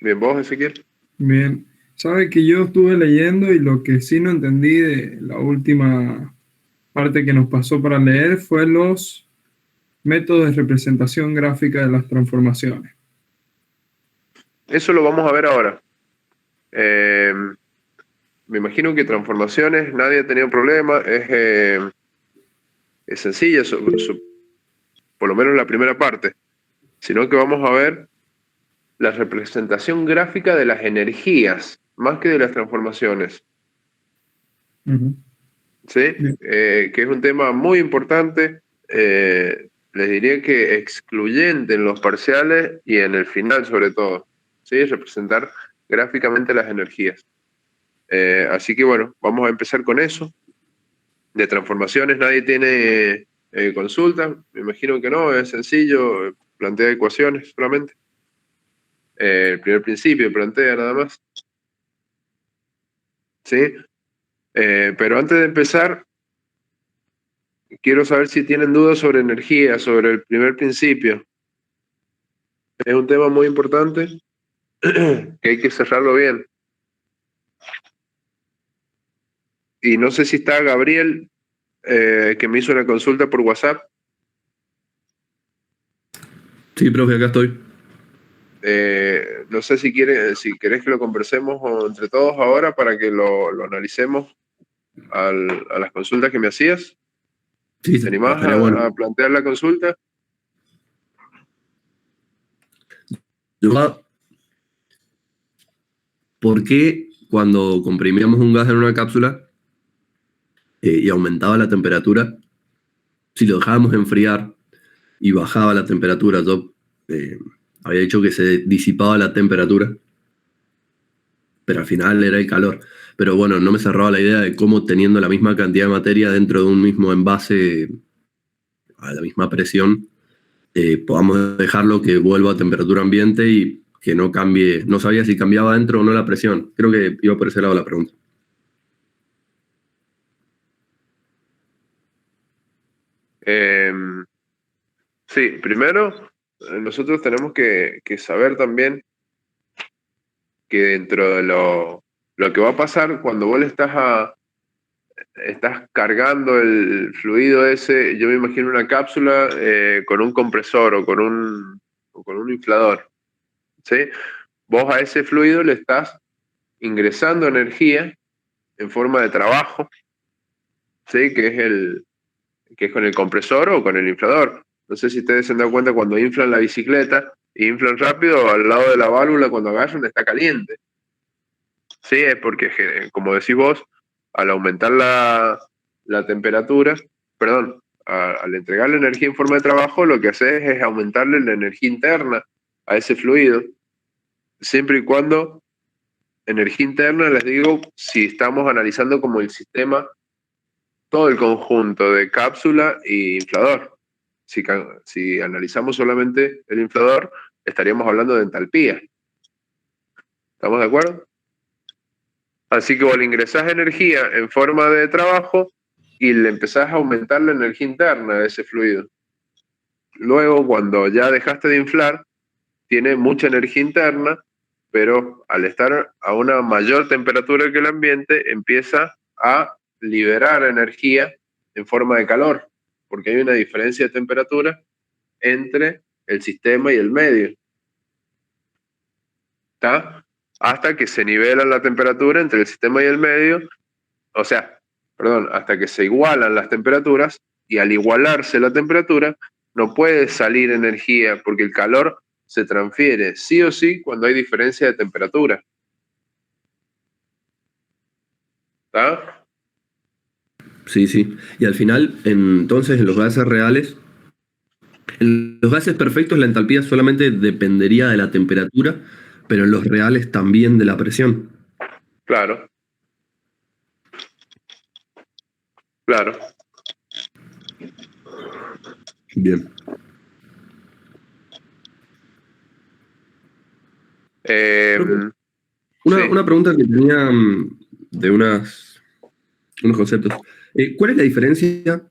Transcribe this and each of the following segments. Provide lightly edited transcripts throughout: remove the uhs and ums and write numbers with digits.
Bien, ¿vos, Ezequiel? Bien, sabe que yo estuve leyendo y lo que sí no entendí de la última parte que nos pasó para leer fue los métodos de representación gráfica de las transformaciones. Eso lo vamos a ver ahora. Eh, Me imagino que transformaciones, nadie ha tenido problema, es sencilla, por lo menos la primera parte, sino que vamos a ver la representación gráfica de las energías, más que de las transformaciones, Ujú. ¿sí? Bien. Que es un tema muy importante, les diría que excluyente en los parciales y en el final sobre todo, ¿sí? Representar gráficamente las energías. Así que bueno, vamos a empezar con eso. De transformaciones nadie tiene consulta, me imagino que no, es sencillo, plantea ecuaciones solamente. El primer principio plantea nada más, ¿sí? Pero antes de empezar, quiero saber si tienen dudas sobre energía, sobre el primer principio. Es un tema muy importante que hay que cerrarlo bien. Y no sé si está Gabriel, que me hizo una consulta por WhatsApp. Sí, profe, acá estoy. No sé si si querés que lo conversemos entre todos ahora para que lo analicemos a las consultas que me hacías. Sí, ¿Te animás estaría bueno. a plantear la consulta? Yo, ¿por qué cuando comprimíamos un gas en una cápsula y aumentaba la temperatura, si lo dejábamos enfriar y bajaba la temperatura, yo eh, había dicho que se disipaba la temperatura, pero al final era el calor. Pero bueno, no me cerraba la idea de cómo teniendo la misma cantidad de materia dentro de un mismo envase a la misma presión, podamos dejarlo que vuelva a temperatura ambiente y que no cambie. No sabía si cambiaba dentro o no la presión. Creo que iba por ese lado la pregunta. Eh, sí, primero, nosotros tenemos que saber también que dentro de lo que va a pasar cuando vos estás cargando el fluido ese, yo me imagino una cápsula con un compresor o con un inflador, ¿sí? Vos a ese fluido le estás ingresando energía en forma de trabajo, ¿sí? Que es con el compresor o con el inflador. No sé si ustedes se han dado cuenta cuando inflan la bicicleta, inflan rápido, al lado de la válvula cuando agarran está caliente. Sí, es porque, como decís vos, al aumentar la temperatura, perdón, al entregarle energía en forma de trabajo, lo que haces es aumentarle la energía interna a ese fluido, siempre y cuando energía interna, les digo, si estamos analizando como el sistema, todo el conjunto de cápsula e inflador. Si analizamos solamente el inflador, estaríamos hablando de entalpía. ¿Estamos de acuerdo? Así que vos le ingresás energía en forma de trabajo y le empezás a aumentar la energía interna de ese fluido. Luego, cuando ya dejaste de inflar, tiene mucha energía interna, pero al estar a una mayor temperatura que el ambiente, empieza a liberar energía en forma de calor, porque hay una diferencia de temperatura entre el sistema y el medio, ¿está? Hasta que se nivela la temperatura entre el sistema y el medio, o sea, perdón, hasta que se igualan las temperaturas, y al igualarse la temperatura no puede salir energía porque el calor se transfiere sí o sí cuando hay diferencia de temperatura. ¿Está? Sí, sí. Y al final, entonces, en los gases reales, en los gases perfectos la entalpía solamente dependería de la temperatura, pero en los reales también de la presión. Claro, claro. Bien. Eh, Profe, sí, una pregunta que tenía de unos conceptos. ¿Cuál es la diferencia?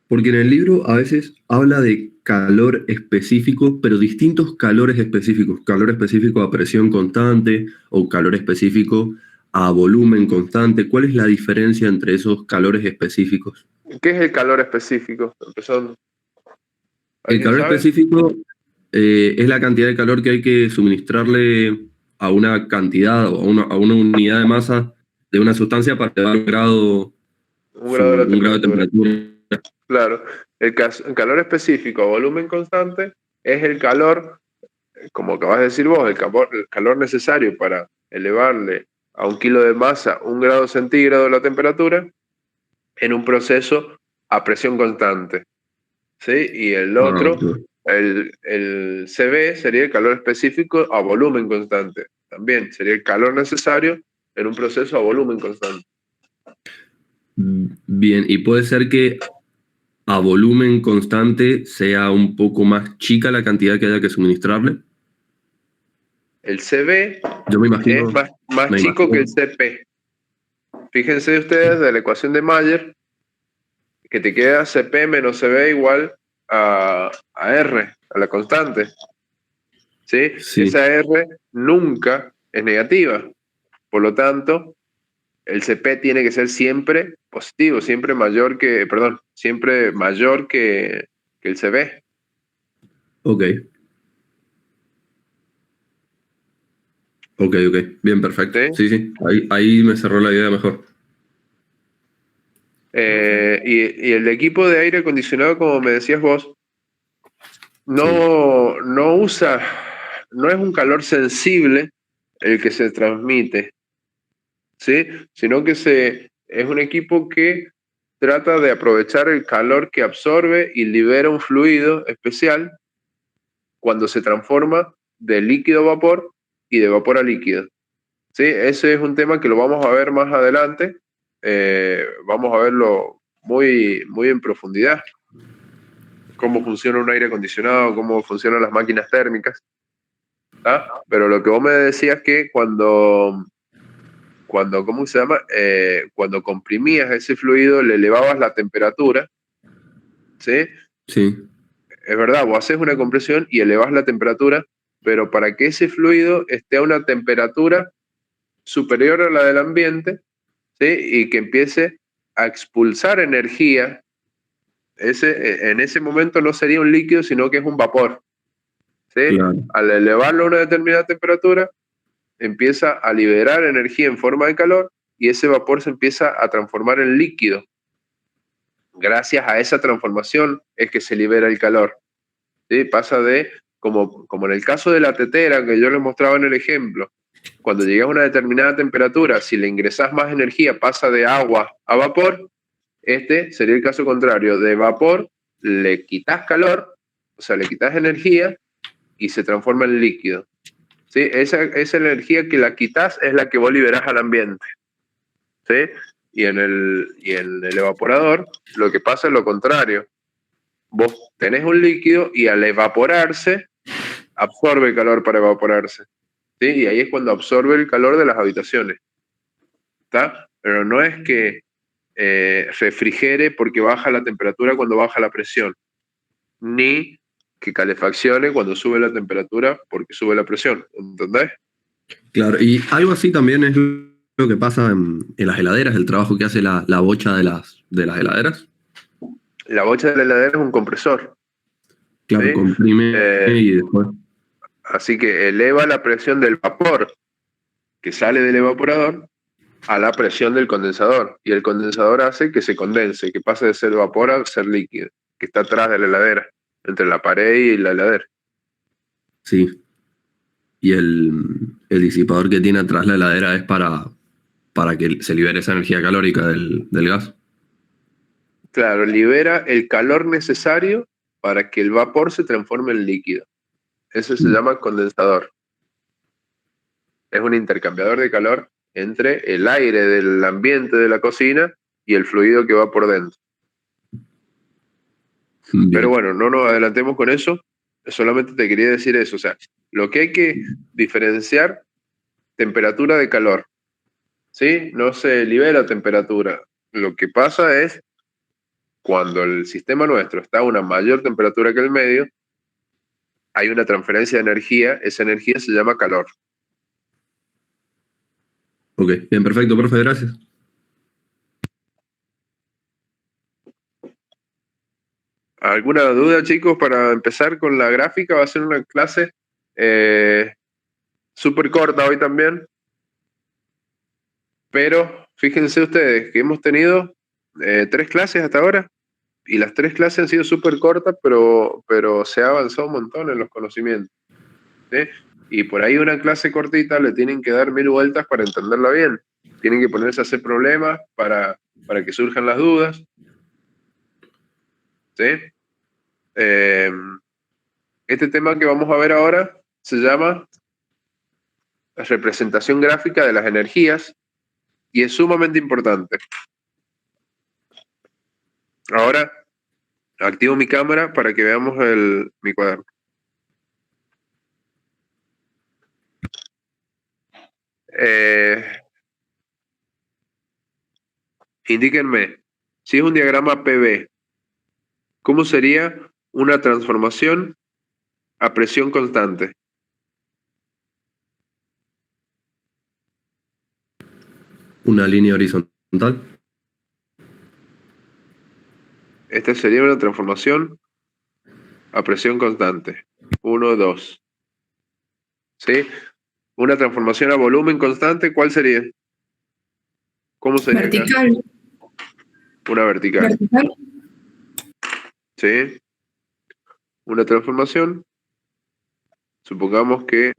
Porque en el libro a veces habla de calor específico, pero distintos calores específicos. Calor específico a presión constante o calor específico a volumen constante. ¿Cuál es la diferencia entre esos calores específicos? ¿Qué es el calor específico? Empezando. El ¿Alguien calor sabe? específico es la cantidad de calor que hay que suministrarle a una cantidad o a una unidad de masa de una sustancia para dar Un grado de la un grado de temperatura. temperatura. Claro. El calor específico a volumen constante es el calor, como acabas de decir vos, el calor necesario para elevarle a 1 kilo de masa 1 grado centígrado de la temperatura en un proceso a presión constante. ¿Sí? Y el Ah, otro, ok. el CB, sería el calor específico a volumen constante. También sería el calor necesario en un proceso a volumen constante. Bien, y puede ser que a volumen constante sea un poco más chica la cantidad que haya que suministrarle. El CB Yo es más me chico que imagino. el CP. Fíjense ustedes de la ecuación de Mayer que te queda CP menos CB igual a R, a la constante. ¿Sí? Sí, Esa R nunca es negativa. Por lo tanto, el CP tiene que ser siempre positivo, siempre mayor que, perdón, siempre mayor que el CB. ok. Ok, ok. Bien, perfecto. ¿Sí? Sí, sí. Ahí me cerró la idea mejor. Y el equipo de aire acondicionado, como me decías vos, Sí, no usa, no es un calor sensible el que se transmite, ¿sí? Sino que es un equipo que trata de aprovechar el calor que absorbe y libera un fluido especial cuando se transforma de líquido a vapor y de vapor a líquido. ¿Sí? Ese es un tema que lo vamos a ver más adelante. Vamos a verlo muy en profundidad. Cómo funciona un aire acondicionado, cómo funcionan las máquinas térmicas. ¿Tá? Pero lo que vos me decías que ¿cómo se llama? Cuando comprimías ese fluido, le elevabas la temperatura, ¿sí? sí. Es verdad, vos haces una compresión y elevas la temperatura, pero para que ese fluido esté a una temperatura superior a la del ambiente, ¿sí? Y que empiece a expulsar energía, en ese momento no sería un líquido, sino que es un vapor, ¿sí? Claro. Al elevarlo a una determinada temperatura, empieza a liberar energía en forma de calor y ese vapor se empieza a transformar en líquido. Gracias a esa transformación es que se libera el calor. ¿Sí? Pasa de, como en el caso de la tetera que yo les mostraba en el ejemplo, cuando llegas a una determinada temperatura, si le ingresas más energía, pasa de agua a vapor. Este sería el caso contrario, de vapor le quitas calor, o sea, le quitas energía y se transforma en líquido. ¿Sí? Esa energía que la quitas es la que vos liberás al ambiente. ¿Sí? Y en el evaporador lo que pasa es lo contrario. Vos tenés un líquido y al evaporarse absorbe el calor para evaporarse. ¿Sí? Y ahí es cuando absorbe el calor de las habitaciones. ¿Está? Pero no es que refrigere porque baja la temperatura cuando baja la presión, ni que calefaccione cuando sube la temperatura porque sube la presión. ¿Entendés? Claro. Y algo así también es lo que pasa en las heladeras, el trabajo que hace la bocha de las heladeras. La bocha de la heladera es un compresor. Claro, ¿Sí? comprime Eh, y después. Así que eleva la presión del vapor que sale del evaporador a la presión del condensador. Y el condensador hace que se condense, que pase de ser vapor a ser líquido, que está atrás de la heladera, entre la pared y la heladera. Sí. Y el disipador que tiene atrás la heladera es para que se libere esa energía calórica del gas. Claro, libera el calor necesario para que el vapor se transforme en líquido. Eso se Mm. llama condensador. Es un intercambiador de calor entre el aire del ambiente de la cocina y el fluido que va por dentro. Pero Bien. bueno, no nos adelantemos con eso. Solamente te quería decir eso. O sea, lo que hay que diferenciar, temperatura de calor. ¿Sí? No se libera temperatura. Lo que pasa es cuando el sistema nuestro está a una mayor temperatura que el medio, hay una transferencia de energía, esa energía se llama calor. Ok, bien, perfecto, profe, gracias. ¿Alguna duda, chicos, para empezar con la gráfica? Va a ser una clase súper corta hoy también, pero fíjense ustedes que hemos tenido 3 clases hasta ahora, y las 3 clases han sido súper cortas, pero se ha avanzado un montón en los conocimientos, ¿sí? Y por ahí una clase cortita le tienen que dar 1000 vueltas para entenderla bien. Tienen que ponerse a hacer problemas para que surjan las dudas, ¿sí? Este tema que vamos a ver ahora se llama representación gráfica de las energías y es sumamente importante. Ahora activo mi cámara para que veamos mi cuaderno. Indíquenme, si es un diagrama PV, ¿cómo sería una transformación a presión constante? Una línea horizontal. Esta sería una transformación a presión constante. 1, 2. ¿Sí? Una transformación a volumen constante, ¿cuál sería? ¿Cómo sería acá? Vertical. Una vertical. Vertical. ¿Sí? Una transformación, supongamos que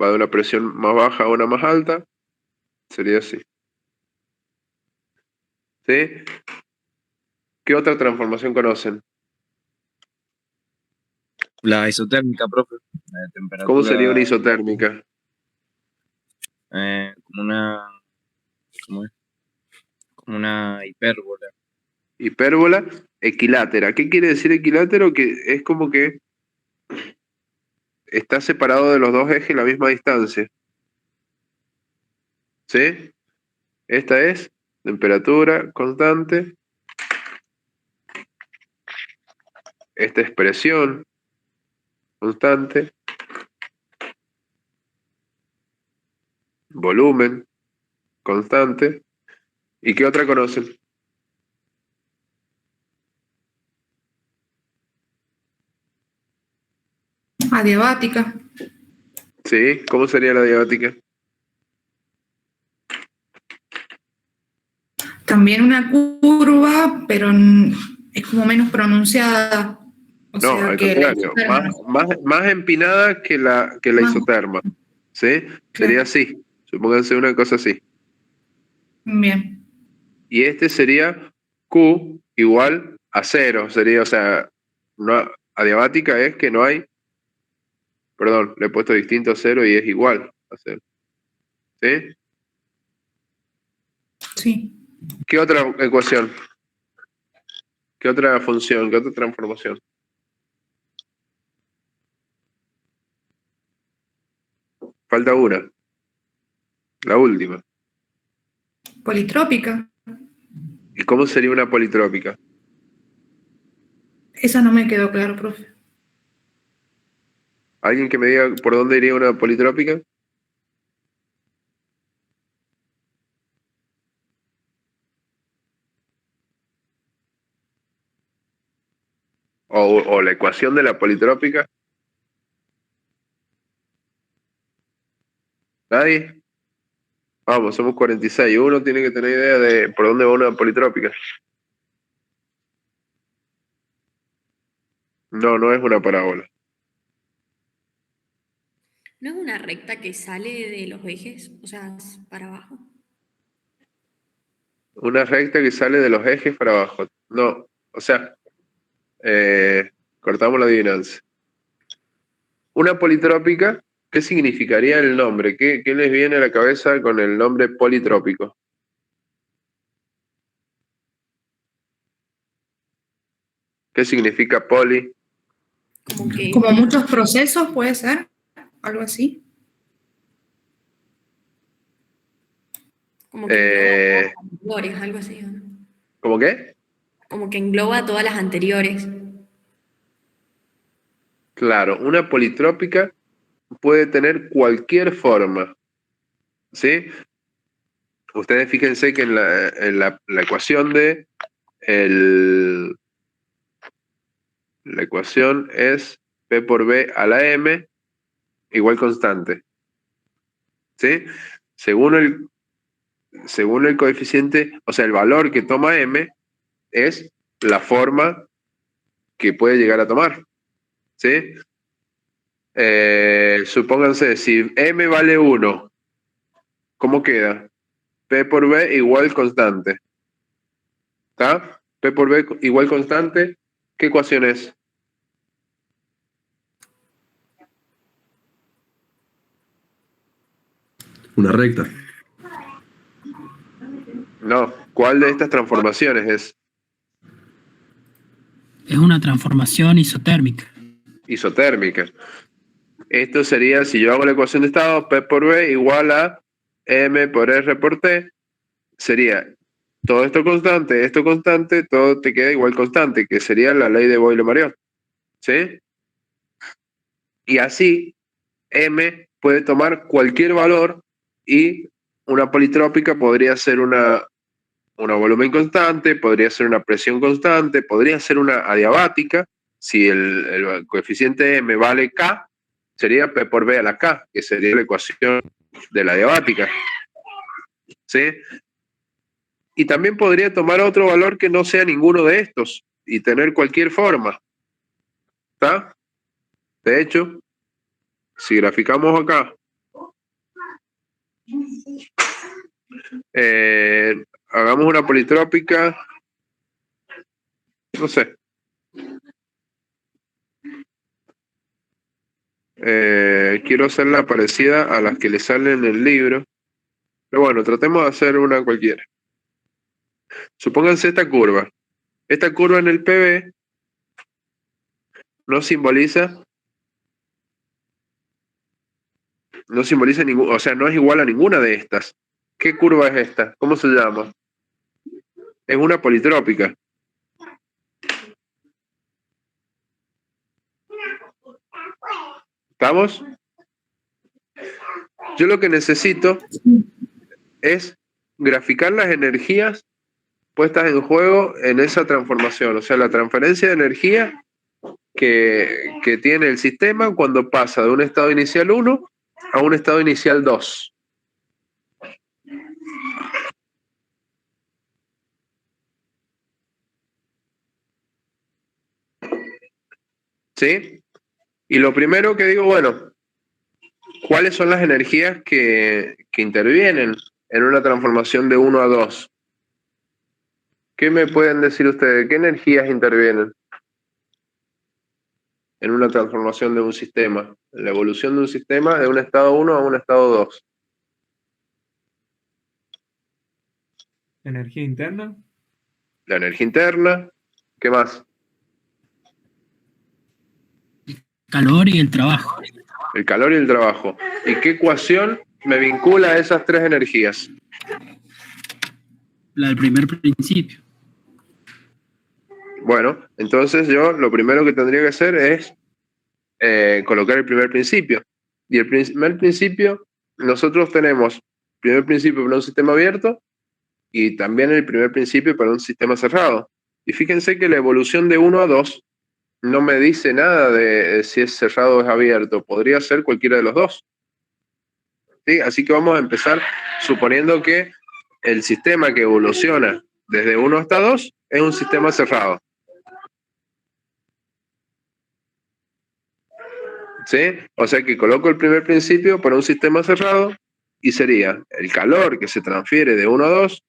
va de una presión más baja a una más alta, sería así. ¿Sí? ¿Qué otra transformación conocen? La isotérmica, profe. La de temperatura. ¿Cómo sería una isotérmica? Como una. ¿Cómo es? Como una hipérbola. Hipérbola equilátera. ¿Qué quiere decir equilátero? Que es como que está separado de los dos ejes la misma distancia. ¿Sí? Esta es temperatura constante. Esta es presión constante. Volumen constante. ¿Y qué otra conocen? Adiabática. ¿Sí? ¿Cómo sería la diabática? También una curva, pero es como menos pronunciada. O No, sea al que la contrario, más empinada que la más- isoterma. ¿Sí? Sería claro. así. Supónganse una cosa así. Bien. Y este sería Q igual a 0. Sería, o sea, no, adiabática es que no hay, perdón, le he puesto distinto a 0 y es igual a 0. ¿Sí? Sí. ¿Qué otra ecuación? ¿Qué otra función? ¿Qué otra transformación? Falta una. La última. Politrópica. ¿Y cómo sería una politrópica? Esa no me quedó claro, profe. ¿Alguien que me diga por dónde iría una politrópica? O la ecuación de la politrópica. ¿Nadie? Vamos, somos 46. Uno tiene que tener idea de por dónde va una politrópica. No, no es una parábola. ¿No es una recta que sale de los ejes? O sea, para abajo. Una recta que sale de los ejes para abajo. No, o sea, cortamos la adivinanza. Una politrópica, ¿qué significaría el nombre? ¿Qué les viene a la cabeza con el nombre politrópico? ¿¿Qué significa poli? Como que, Como muchos procesos, puede ser. Algo así. como que Eh, engloba colores, algo así, ¿o no? ¿Cómo qué? como que engloba todas las anteriores. Claro, una politrópica puede tener cualquier forma, ¿sí? Ustedes fíjense que la ecuación la ecuación es P por B a la M igual constante, ¿sí? Según el coeficiente, o sea, el valor que toma M es la forma que puede llegar a tomar, ¿sí? Supónganse, si M vale 1, ¿cómo queda? P por B igual constante, ¿está? P por B igual constante, ¿qué ecuación es? Una recta. No, ¿cuál de estas transformaciones es Es una transformación isotérmica. isotérmica? Esto sería, si yo hago la ecuación de estado, P por B igual a M por R por T, sería todo esto constante, todo te queda igual constante, que sería la ley de Boyle-Mariot, ¿sí? Y así, M puede tomar cualquier valor y una politrópica podría ser una volumen constante, podría ser una presión constante, podría ser una adiabática. Si el coeficiente M vale K, sería P por B a la K, que sería la ecuación de la adiabática, ¿sí? Y también podría tomar otro valor que no sea ninguno de estos y tener cualquier forma, ¿está? De hecho, si graficamos acá, hagamos una politrópica, no sé, quiero hacerla parecida a las que le salen en el libro, pero bueno, tratemos de hacer una cualquiera. Supónganse esta curva. Esta curva en el PV no simboliza ningún, o sea, no es igual a ninguna de estas. ¿Qué curva es esta? ¿Cómo se llama? Es una politrópica. ¿Estamos? Yo lo que necesito es graficar las energías puestas en juego en esa transformación, o sea, la transferencia de energía que tiene el sistema cuando pasa de un estado inicial 1 a un estado inicial 2. ¿Sí? Y lo primero que digo, bueno, ¿cuáles son las energías que intervienen en una transformación de 1 a 2? ¿Qué me pueden decir ustedes? ¿Qué energías intervienen en una transformación de un sistema? En la evolución de un sistema de un estado 1 a un estado 2. Energía interna. La energía interna. ¿Qué más? Calor y el trabajo. El calor y el trabajo. ¿Y qué ecuación me vincula a esas tres energías? La del primer principio. Bueno, entonces yo lo primero que tendría que hacer es colocar el primer principio. Y el primer principio, nosotros tenemos primer principio para un sistema abierto y también el primer principio para un sistema cerrado. Y fíjense que la evolución de 1 a 2 no me dice nada de si es cerrado o es abierto. Podría ser cualquiera de los dos. ¿Sí? Así que vamos a empezar suponiendo que el sistema que evoluciona desde 1 hasta 2 es un sistema cerrado. ¿Sí? O sea que coloco el primer principio para un sistema cerrado y sería el calor que se transfiere de 1 a 2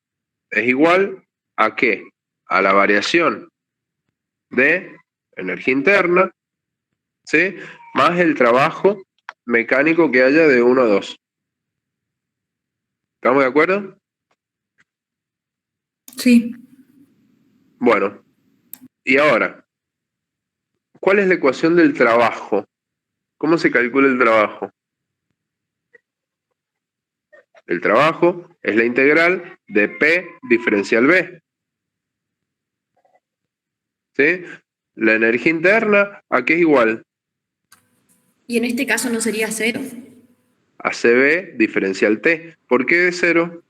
es igual a ¿qué? A la variación de energía interna, ¿sí? Más el trabajo mecánico que haya de 1 a 2. ¿Estamos de acuerdo? Sí. Bueno, y ahora, ¿cuál es la ecuación del trabajo? ¿Cómo se calcula el trabajo? El trabajo es la integral de P diferencial B. ¿sí? La energía interna, ¿a qué es igual? Y en este caso no sería 0, A CB diferencial T. ¿Por qué es 0?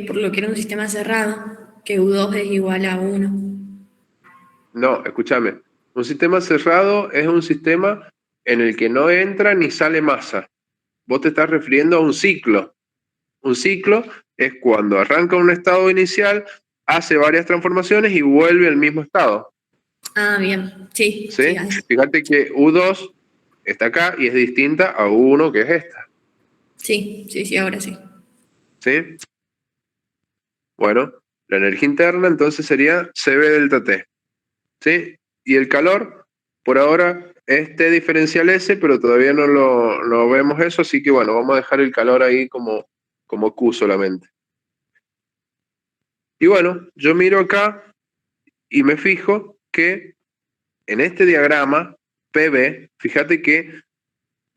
por lo que era un sistema cerrado, que U2 es igual a 1. No, escúchame. Un sistema cerrado es un sistema en el que no entra ni sale masa. Vos te estás refiriendo a un ciclo. Un ciclo es cuando arranca un estado inicial, hace varias transformaciones y vuelve al mismo estado. Ah, bien, sí, ¿Sí? sí, ahí. Fíjate que U2 está acá y es distinta a U1 que es esta. Sí, sí, sí, ahora sí. ¿Sí? Bueno, la energía interna entonces sería CB delta T. ¿Sí? Y el calor, por ahora, es T diferencial S, pero todavía no vemos eso, así que bueno, vamos a dejar el calor ahí como Q solamente. Y bueno, yo miro acá y me fijo que en este diagrama PB, fíjate que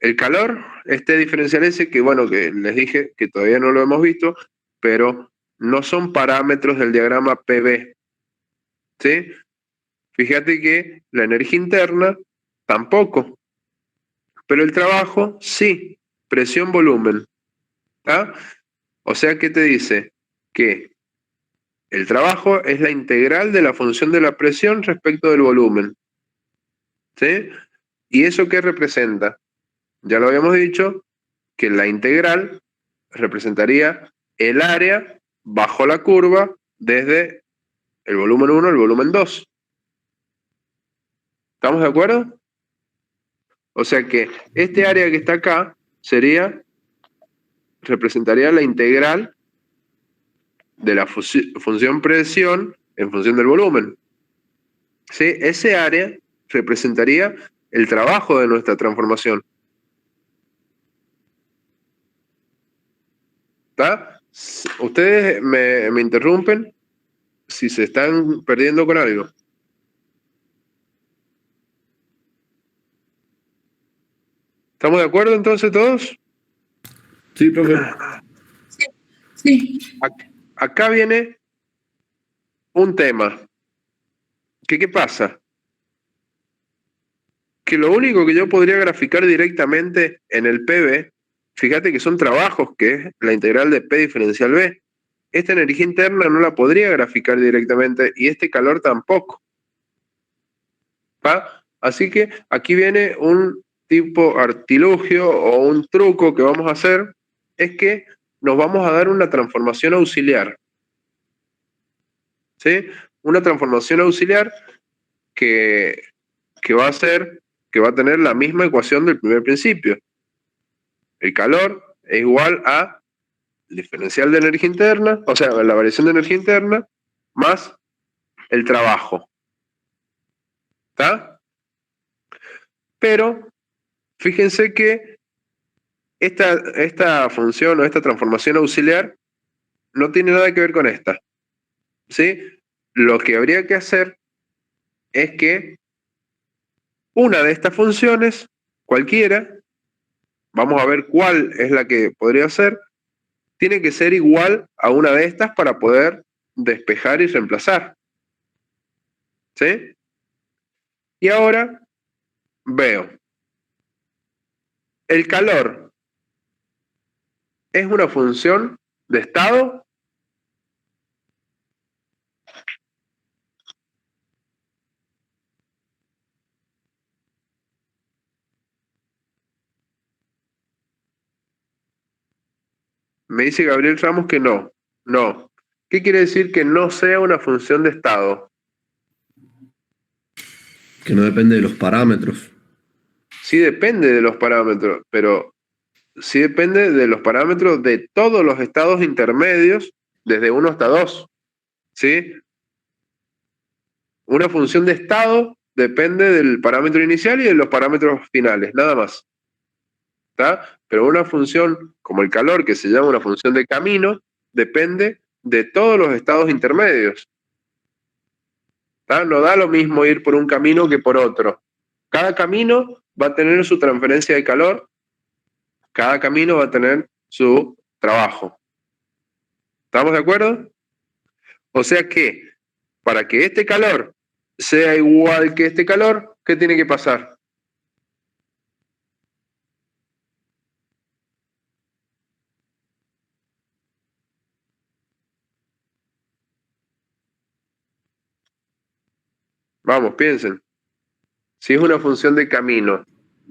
el calor, este diferencial S, que bueno, que les dije que todavía no lo hemos visto, pero no son parámetros del diagrama PB, ¿sí? Fíjate que la energía interna tampoco, pero el trabajo sí, presión-volumen, ¿tá? O sea, ¿qué te dice? Que el trabajo es la integral de la función de la presión respecto del volumen, ¿sí? ¿Y eso qué representa? Ya lo habíamos dicho, que la integral representaría el área bajo la curva desde el volumen 1 al volumen 2. ¿Estamos de acuerdo? O sea que este área que está acá representaría la integral de la función presión en función del volumen. ¿Sí? Ese área representaría el trabajo de nuestra transformación. ¿Está? Ustedes me interrumpen si se están perdiendo con algo. ¿Estamos de acuerdo entonces todos? Sí, profe. Sí, Acá viene un tema. ¿Qué pasa? Que lo único que yo podría graficar directamente en el PB, fíjate que son trabajos, que es la integral de P diferencial B. Esta energía interna no la podría graficar directamente y este calor tampoco. ¿Va? Así que aquí viene un tipo artilugio o un truco que vamos a hacer, es que nos vamos a dar una transformación auxiliar. ¿Sí? Una transformación auxiliar que va a tener la misma ecuación del primer principio. El calor es igual a el diferencial de energía interna, o sea, la variación de energía interna, más el trabajo. ¿Está? Pero fíjense que esta función o esta transformación auxiliar no tiene nada que ver con esta. ¿Sí? Lo que habría que hacer es que una de estas funciones, cualquiera, vamos a ver cuál es la que podría ser, tiene que ser igual a una de estas para poder despejar y reemplazar. ¿Sí? Y ahora veo, el calor es una función de estado. Me dice Gabriel Ramos que no. No. ¿Qué quiere decir que no sea una función de estado? Que no depende de los parámetros. Sí depende de los parámetros, pero sí depende de los parámetros de todos los estados intermedios, desde 1 hasta 2. ¿Sí? Una función de estado depende del parámetro inicial y de los parámetros finales, nada más. ¿Está? Pero una función como el calor, que se llama una función de camino, depende de todos los estados intermedios. ¿Está? No da lo mismo ir por un camino que por otro. Cada camino va a tener su transferencia de calor, cada camino va a tener su trabajo. ¿Estamos de acuerdo? O sea que para que este calor sea igual que este calor, ¿qué tiene que pasar? Vamos, piensen. Si es una función de camino,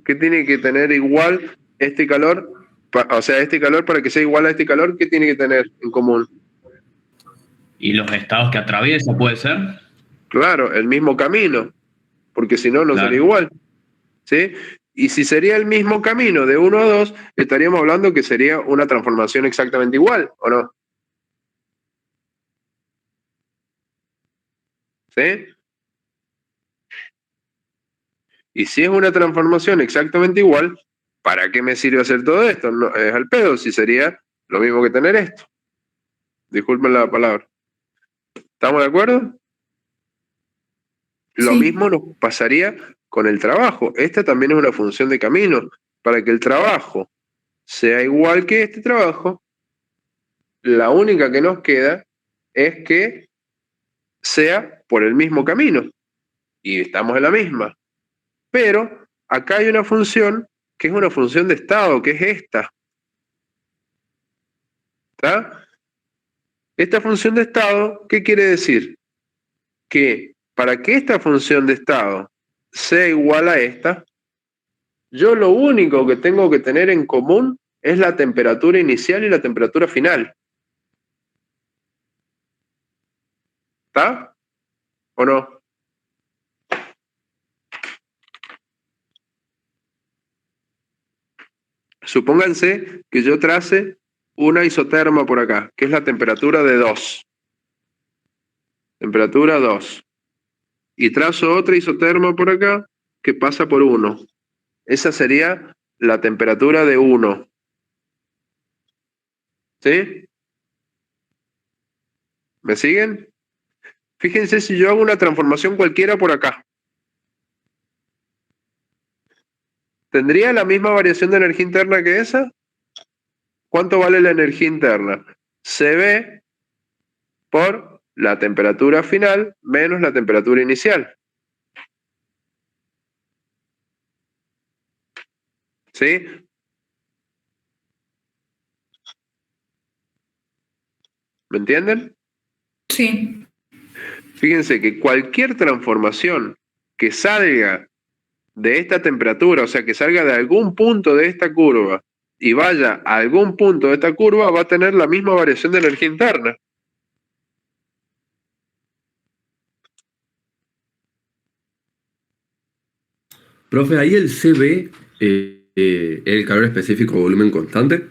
¿qué tiene que tener igual este calor? O sea, este calor para que sea igual a este calor, ¿qué tiene que tener en común? Y los estados que atraviesa, ¿puede ser? Claro, el mismo camino, porque si no, no Claro. sería igual. ¿Sí? Y si sería el mismo camino de 1 a 2, estaríamos hablando que sería una transformación exactamente igual, ¿o no? ¿Sí? Y si es una transformación exactamente igual, ¿para qué me sirve hacer todo esto? No, es al pedo, si sería lo mismo que tener esto. Disculpen la palabra. ¿Estamos de acuerdo? Lo Sí. mismo nos pasaría con el trabajo. Esta también es una función de camino. Para que el trabajo sea igual que este trabajo, la única que nos queda es que sea por el mismo camino. Y estamos en la misma. Pero acá hay una función que es una función de estado, que es esta. ¿Está? Esta función de estado, ¿qué quiere decir? Que para que esta función de estado sea igual a esta, yo lo único que tengo que tener en común es la temperatura inicial y la temperatura final. ¿Está? ¿O no? Supónganse que yo trace una isoterma por acá, que es la temperatura de 2. Temperatura 2. Y trazo otra isoterma por acá que pasa por 1. Esa sería la temperatura de 1. ¿Sí? ¿Me siguen? Fíjense si yo hago una transformación cualquiera por acá. ¿Tendría la misma variación de energía interna que esa? ¿Cuánto vale la energía interna? CB por la temperatura final menos la temperatura inicial. ¿Sí? ¿Me entienden? Sí. Fíjense que cualquier transformación que salga de esta temperatura, o sea, que salga de algún punto de esta curva y vaya a algún punto de esta curva, va a tener la misma variación de energía interna. Profe, ahí el CB, el calor específico volumen constante.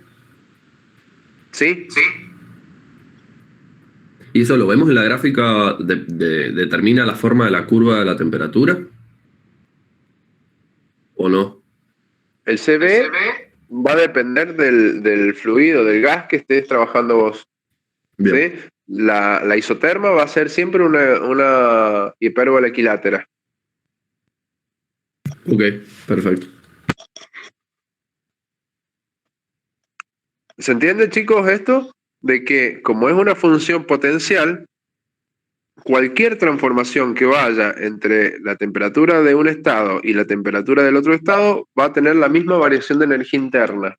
¿Sí? Y eso lo vemos en la gráfica, determina la forma de la curva de la temperatura. ¿O no? El CB va a depender del fluido, del gas que estés trabajando vos. Bien. ¿Sí? La isoterma va a ser siempre una hipérbola equilátera. Ok, perfecto. ¿Se entiende, chicos, esto? De que como es una función potencial, cualquier transformación que vaya entre la temperatura de un estado y la temperatura del otro estado va a tener la misma variación de energía interna.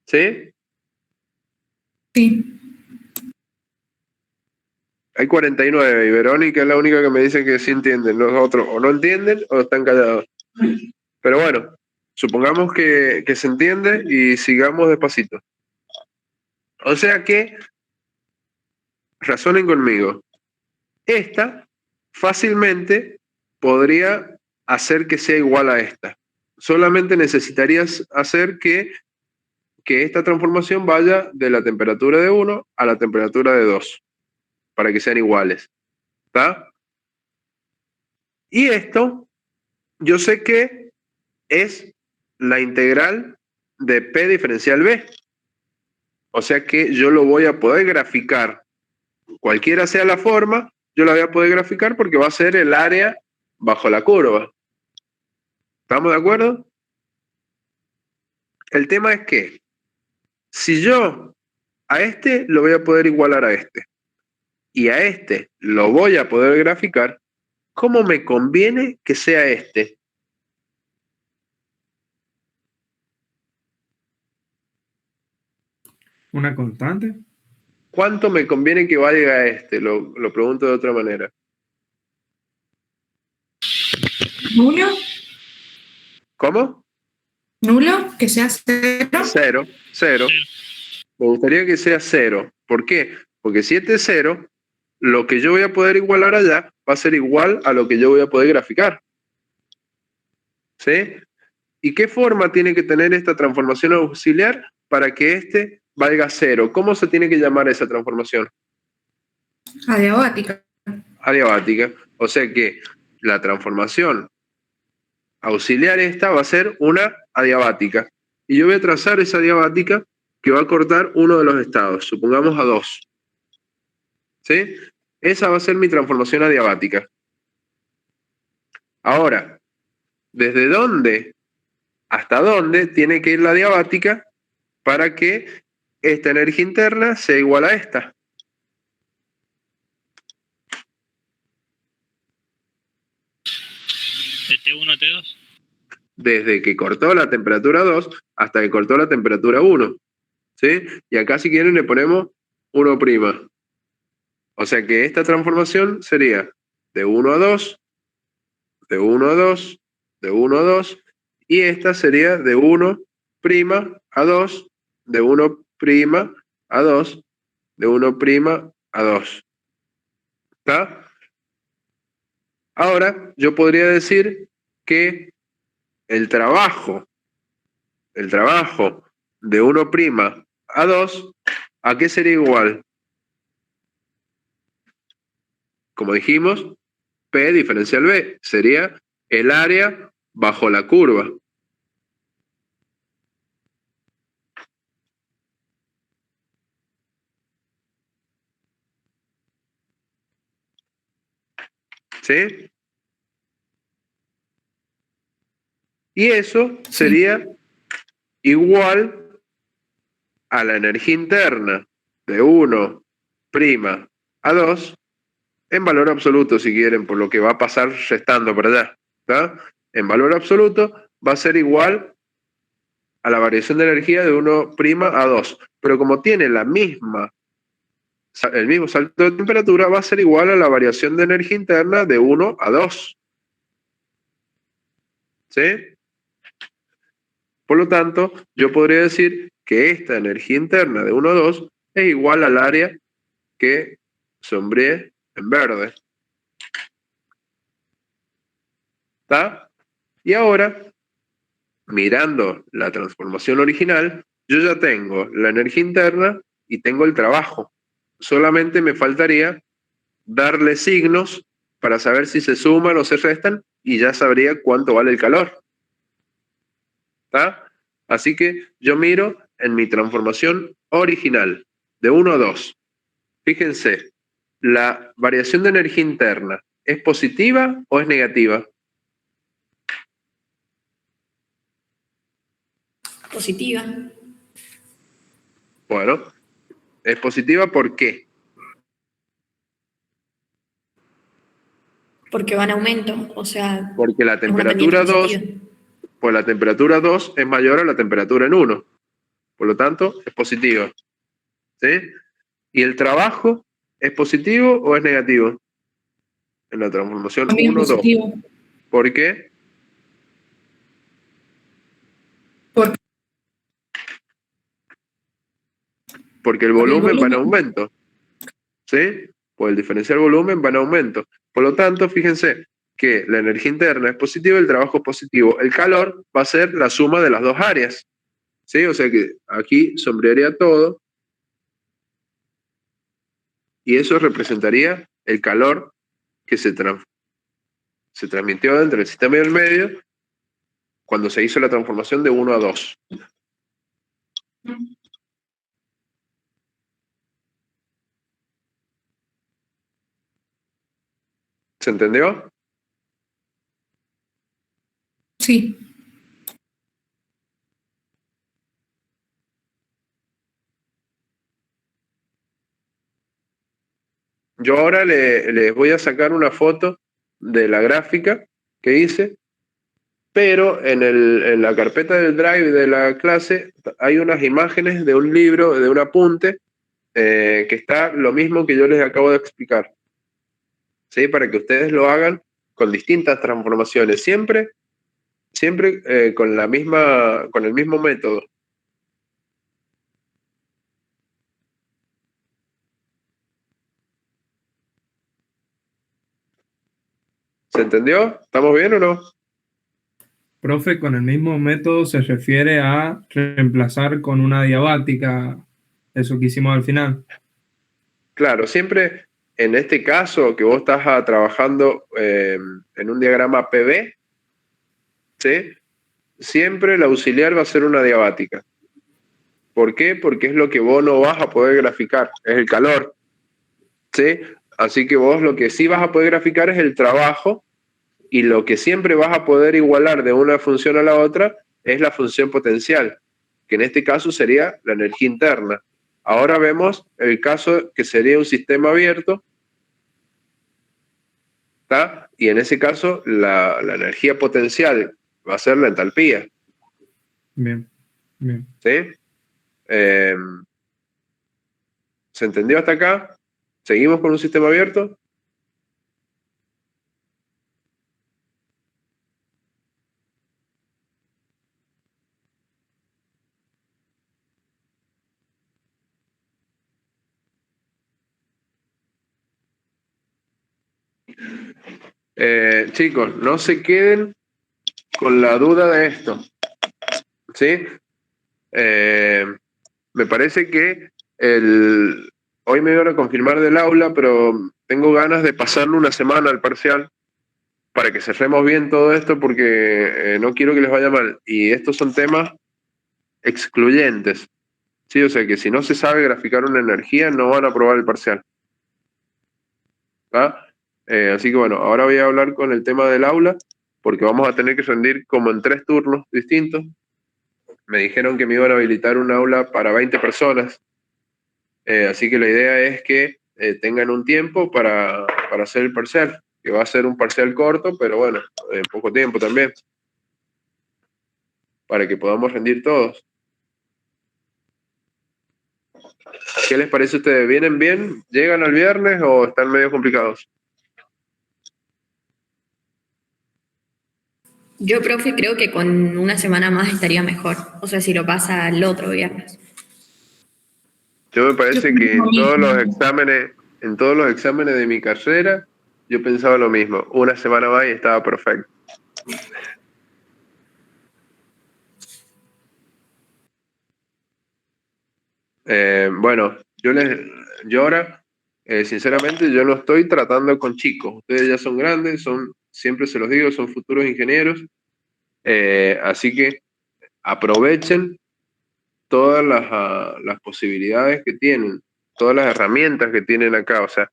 ¿Sí? Sí. Hay 49 y Verónica es la única que me dice que sí entienden. Los otros o no entienden o están callados. Pero bueno, supongamos que se entiende y sigamos despacito. O sea que, razonen conmigo, esta fácilmente podría hacer que sea igual a esta. Solamente necesitarías hacer que esta transformación vaya de la temperatura de 1 a la temperatura de 2, para que sean iguales. ¿Está? Y esto, yo sé que es la integral de P diferencial B. O sea que yo lo voy a poder graficar. Cualquiera sea la forma, yo la voy a poder graficar porque va a ser el área bajo la curva. ¿Estamos de acuerdo? El tema es que si yo a este lo voy a poder igualar a este. y a este lo voy a poder graficar, ¿cómo me conviene que sea este? ¿Una constante? ¿Cuánto me conviene que valga este? Lo pregunto de otra manera. ¿Nulo? ¿Cómo? ¿Nulo? ¿Que sea cero? Cero, cero. Me gustaría que sea cero. ¿Por qué? Porque si este es cero, lo que yo voy a poder igualar allá va a ser igual a lo que yo voy a poder graficar. ¿Sí? ¿Y qué forma tiene que tener esta transformación auxiliar para que este valga cero? ¿Cómo se tiene que llamar esa transformación? Adiabática. Adiabática. O sea que la transformación auxiliar esta va a ser una adiabática. Y yo voy a trazar esa adiabática que va a cortar uno de los estados, supongamos a 2. ¿Sí? Esa va a ser mi transformación adiabática. Ahora, ¿desde dónde hasta dónde tiene que ir la adiabática para que esta energía interna sea igual a esta? De T1 a T2. Desde que cortó la temperatura 2 hasta que cortó la temperatura 1. ¿Sí? Y acá si quieren le ponemos 1'. O sea que esta transformación sería de 1 a 2, de 1 a 2, de 1 a 2, y esta sería de 1' a 2, de 1' a 2, de 1' a 2. ¿Está? Ahora yo podría decir que el trabajo de 1' a 2, ¿a qué sería igual? Como dijimos, P diferencial B sería el área bajo la curva. ¿Sí? Y eso sería igual a la energía interna de 1' a 2 en valor absoluto, si quieren, por lo que va a pasar restando para allá. ¿Está? En valor absoluto va a ser igual a la variación de energía de 1' a 2. Pero como tiene el mismo salto de temperatura, va a ser igual a la variación de energía interna de 1 a 2. ¿Sí? Por lo tanto, yo podría decir que esta energía interna de 1 a 2 es igual al área que sombreé en verde. ¿Está? Y ahora, mirando la transformación original, yo ya tengo la energía interna y tengo el trabajo. Solamente me faltaría darle signos para saber si se suman o se restan y ya sabría cuánto vale el calor. ¿Está? Así que yo miro en mi transformación original de 1 a 2. Fíjense, ¿la variación de energía interna es positiva o es negativa? Positiva. Bueno, es positiva ¿por qué? Porque va en aumento, o sea, Porque la es una pendiente temperatura 2, positiva. pues la temperatura 2 es mayor a la temperatura en 1. Por lo tanto, es positiva. ¿Sí? ¿Y el trabajo es positivo o es negativo? En la transformación También es 1-2. positivo. ¿Por qué? Por, Porque el por el volumen va en volumen. aumento. ¿Sí? Pues el diferencial volumen va en aumento. Por lo tanto, fíjense que la energía interna es positiva, el trabajo es positivo. El calor va a ser la suma de las dos áreas. ¿Sí? O sea que aquí sombrearía todo y eso representaría el calor que se transmitió entre el sistema y el medio cuando se hizo la transformación de 1 a 2. ¿Se entendió? Sí. Yo ahora les voy a sacar una foto de la gráfica que hice, pero en la carpeta del Drive de la clase hay unas imágenes de un libro, de un apunte, que está lo mismo que yo les acabo de explicar, ¿sí? Para que ustedes lo hagan con distintas transformaciones, siempre con el mismo método. ¿Se entendió? ¿Estamos bien o no? Profe, con el mismo método se refiere a reemplazar con una diabática, eso que hicimos al final. Claro, siempre en este caso que vos estás trabajando en un diagrama PV, ¿sí? Siempre el auxiliar va a ser una diabática. ¿Por qué? Porque es lo que vos no vas a poder graficar, es el calor, ¿sí? Así que vos lo que sí vas a poder graficar es el trabajo, y lo que siempre vas a poder igualar de una función a la otra es la función potencial, que en este caso sería la energía interna. Ahora vemos el caso que sería un sistema abierto, ¿tá? Y en ese caso la energía potencial va a ser la entalpía. Bien, bien. ¿Sí? ¿Se entendió hasta acá? ¿Seguimos con un sistema abierto? Chicos, no se queden con la duda de esto, ¿sí? Me parece que hoy me iban a confirmar del aula, pero tengo ganas de pasarle una semana al parcial para que cerremos bien todo esto, porque no quiero que les vaya mal. Y estos son temas excluyentes, ¿sí? O sea que si no se sabe graficar una energía, no van a aprobar el parcial. ¿Tá? Así que bueno, ahora voy a hablar con el tema del aula, porque vamos a tener que rendir como en 3 turnos distintos. Me dijeron que me iban a habilitar un aula para 20 personas. Así que la idea es que tengan un tiempo para hacer el parcial, que va a ser un parcial corto, pero bueno, poco tiempo también, para que podamos rendir todos. ¿Qué les parece a ustedes? ¿Vienen bien? ¿Llegan al viernes o están medio complicados? Yo, profe, creo que con una semana más estaría mejor. O sea, si lo pasa el otro viernes. Yo me parece Yo que pienso lo en todos los exámenes de mi carrera, yo pensaba lo mismo. Una semana más y estaba perfecto. Bueno, yo ahora, sinceramente, yo no estoy tratando con chicos. Ustedes ya son grandes, siempre se los digo, son futuros ingenieros. Así que aprovechen todas las posibilidades que tienen, todas las herramientas que tienen acá. O sea,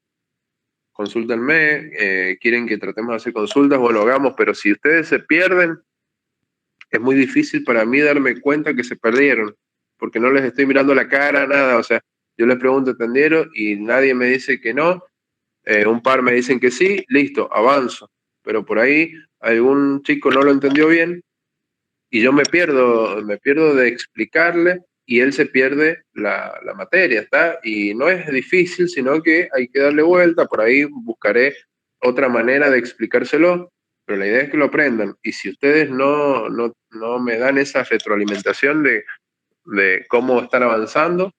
consúltenme, quieren que tratemos de hacer consultas, bueno, hagamos, pero si ustedes se pierden, es muy difícil para mí darme cuenta que se perdieron, porque no les estoy mirando la cara, nada. O sea, yo les pregunto, ¿entendieron? Y nadie me dice que no. Un par me dicen que sí, listo, avanzo. Pero por ahí algún chico no lo entendió bien y yo me pierdo de explicarle y él se pierde la materia, ¿está? Y no es difícil, sino que hay que darle vuelta, por ahí buscaré otra manera de explicárselo, pero la idea es que lo aprendan. Y si ustedes no me dan esa retroalimentación de cómo están avanzando,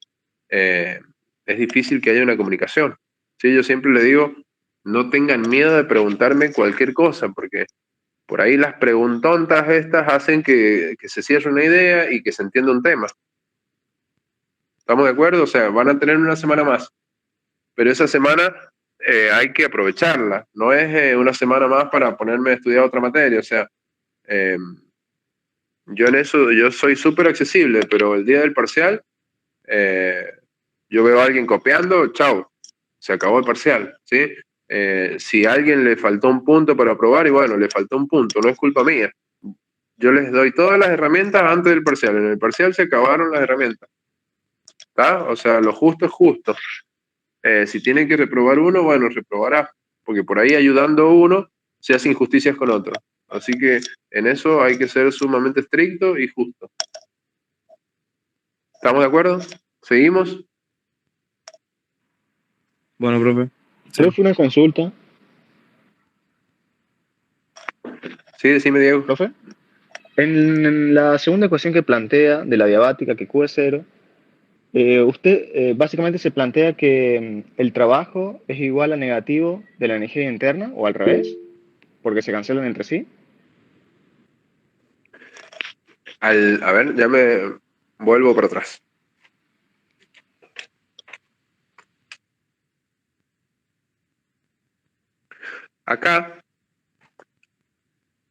es difícil que haya una comunicación. ¿Sí? Yo siempre le digo, no tengan miedo de preguntarme cualquier cosa, porque por ahí las preguntontas estas hacen que se cierre una idea y que se entienda un tema. ¿Estamos de acuerdo? O sea, van a tener una semana más, pero esa semana hay que aprovecharla. No es una semana más para ponerme a estudiar otra materia. O sea, yo en eso, yo soy súper accesible, pero el día del parcial, yo veo a alguien copiando, chao, se acabó el parcial, ¿sí? Si a alguien le faltó un punto para aprobar, y bueno, le faltó un punto, no es culpa mía. Yo les doy todas las herramientas antes del parcial. En el parcial se acabaron las herramientas. ¿Está? O sea, lo justo es justo. Si tiene que reprobar uno, bueno, reprobará, porque por ahí ayudando a uno se hace injusticias con otro. Así que en eso hay que ser sumamente estricto y justo. ¿Estamos de acuerdo? ¿Seguimos? Bueno, profe. Sí. Profe, una consulta. Sí, decime, Diego. Profe. En la segunda ecuación que plantea de la diabática, que Q es cero, usted básicamente se plantea que el trabajo es igual a negativo de la energía interna, o al revés, porque se cancelan entre sí. A ver, ya me vuelvo para atrás. Acá,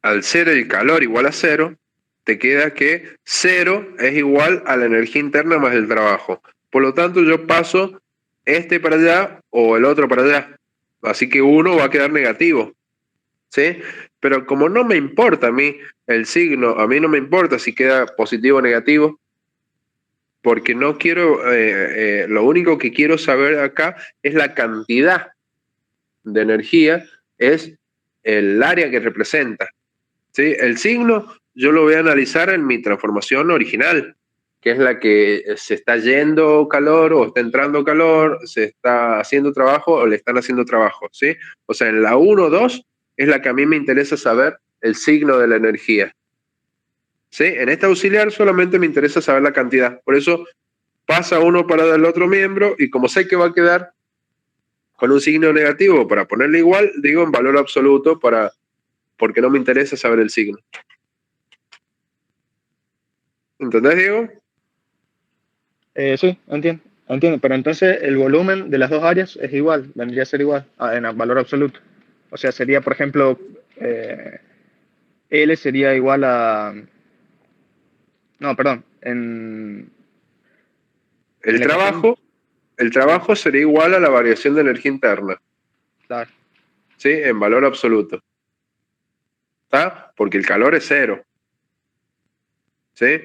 al ser el calor igual a cero, te queda que cero es igual a la energía interna más el trabajo. Por lo tanto, yo paso este para allá o el otro para allá. Así que uno va a quedar negativo. ¿Sí? Pero como no me importa a mí el signo, a mí no me importa si queda positivo o negativo, porque no quiero, lo único que quiero saber acá es la cantidad de energía, es el área que representa. ¿Sí? El signo yo lo voy a analizar en mi transformación original, que es la que se está yendo calor o está entrando calor, se está haciendo trabajo o le están haciendo trabajo. ¿Sí? O sea, en la 1, 2 es la que a mí me interesa saber el signo de la energía. ¿Sí? En esta auxiliar solamente me interesa saber la cantidad. Por eso pasa uno para el otro miembro y como sé que va a quedar con un signo negativo para ponerle igual, digo en valor absoluto porque no me interesa saber el signo. ¿Entendés, Diego? Sí, entiendo. Entiendo, pero entonces el volumen de las dos áreas es igual, vendría a ser igual en valor absoluto. O sea, sería, por ejemplo, L sería igual a... No, perdón. En El la ecuación... trabajo sería igual a la variación de energía interna, Claro. ¿sí? En valor absoluto. ¿Está? Porque el calor es cero. ¿Sí?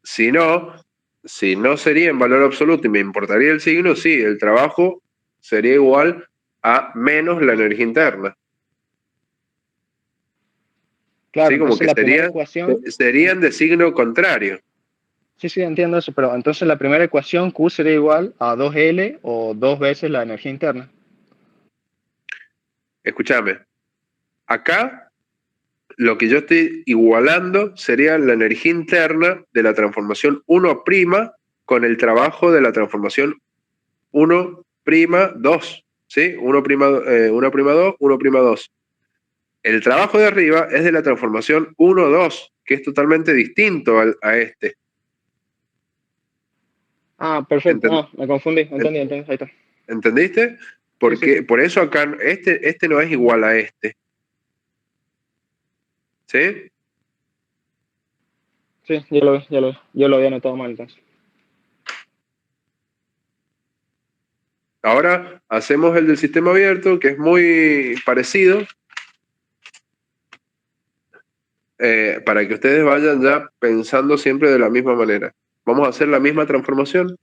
Si no sería en valor absoluto y me importaría el signo, sí, el trabajo sería igual a menos la energía interna. Claro, ¿Sí? Como entonces que la primera ecuación... serían de signo contrario. Sí, sí, entiendo eso, pero entonces la primera ecuación Q sería igual a 2L o dos veces la energía interna. Escúchame, acá lo que yo estoy igualando sería la energía interna de la transformación 1' con el trabajo de la transformación 1', 2, ¿sí? 1', 2, 1', 2. El trabajo de arriba es de la transformación 1, 2, que es totalmente distinto a este. Ah, perfecto. Ah, me confundí. Entendí, entendí. Ahí está. ¿Entendiste? Sí, sí, sí. Por eso acá este no es igual a este. ¿Sí? Sí, ya lo vi, ya lo vi. Yo lo había anotado mal entonces. Ahora hacemos el del sistema abierto, que es muy parecido, para que ustedes vayan ya pensando siempre de la misma manera. Vamos a hacer la misma transformación.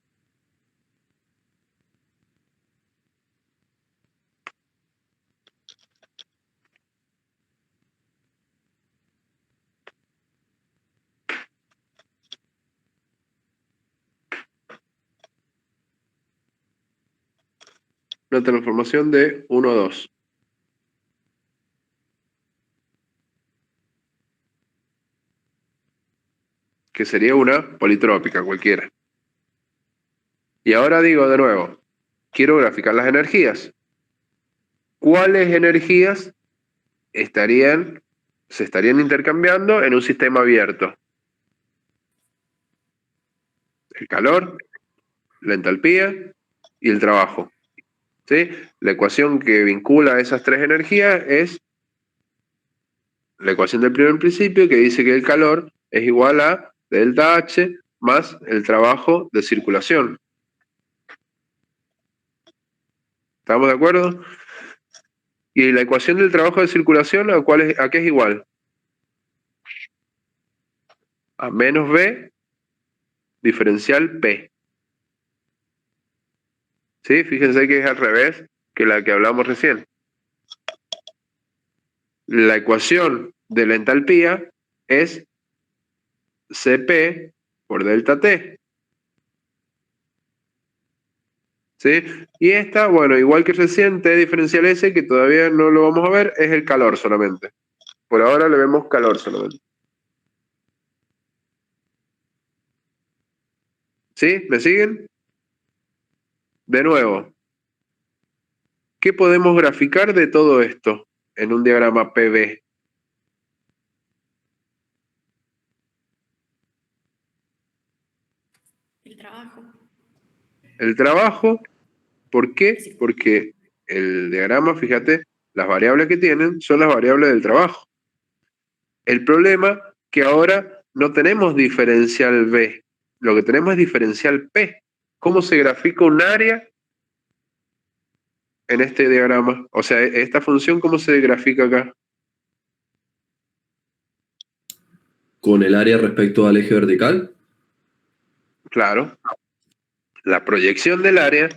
Una transformación de 1 a 2. Que sería una politrópica cualquiera. Y ahora digo de nuevo, quiero graficar las energías. ¿Cuáles energías se estarían intercambiando en un sistema abierto? El calor, la entalpía y el trabajo. ¿Sí? La ecuación que vincula esas tres energías es la ecuación del primer principio, que dice que el calor es igual a delta H más el trabajo de circulación. ¿Estamos de acuerdo? Y la ecuación del trabajo de circulación, ¿a qué es igual? A menos B diferencial P. ¿Sí? Fíjense que es al revés que la que hablamos recién. La ecuación de la entalpía es Cp por delta T. ¿Sí? Y esta, bueno, igual que recién, T diferencial S, que todavía no lo vamos a ver, es el calor solamente. Por ahora le vemos calor solamente. ¿Sí? ¿Me siguen? De nuevo, ¿qué podemos graficar de todo esto en un diagrama PV? El trabajo. El trabajo, ¿por qué? Porque el diagrama, fíjate, las variables que tienen son las variables del trabajo. El problema que ahora no tenemos diferencial B, lo que tenemos es diferencial P. ¿Cómo se grafica un área en este diagrama? O sea, esta función, ¿cómo se grafica acá? Con el área respecto al eje vertical. Claro, la proyección del área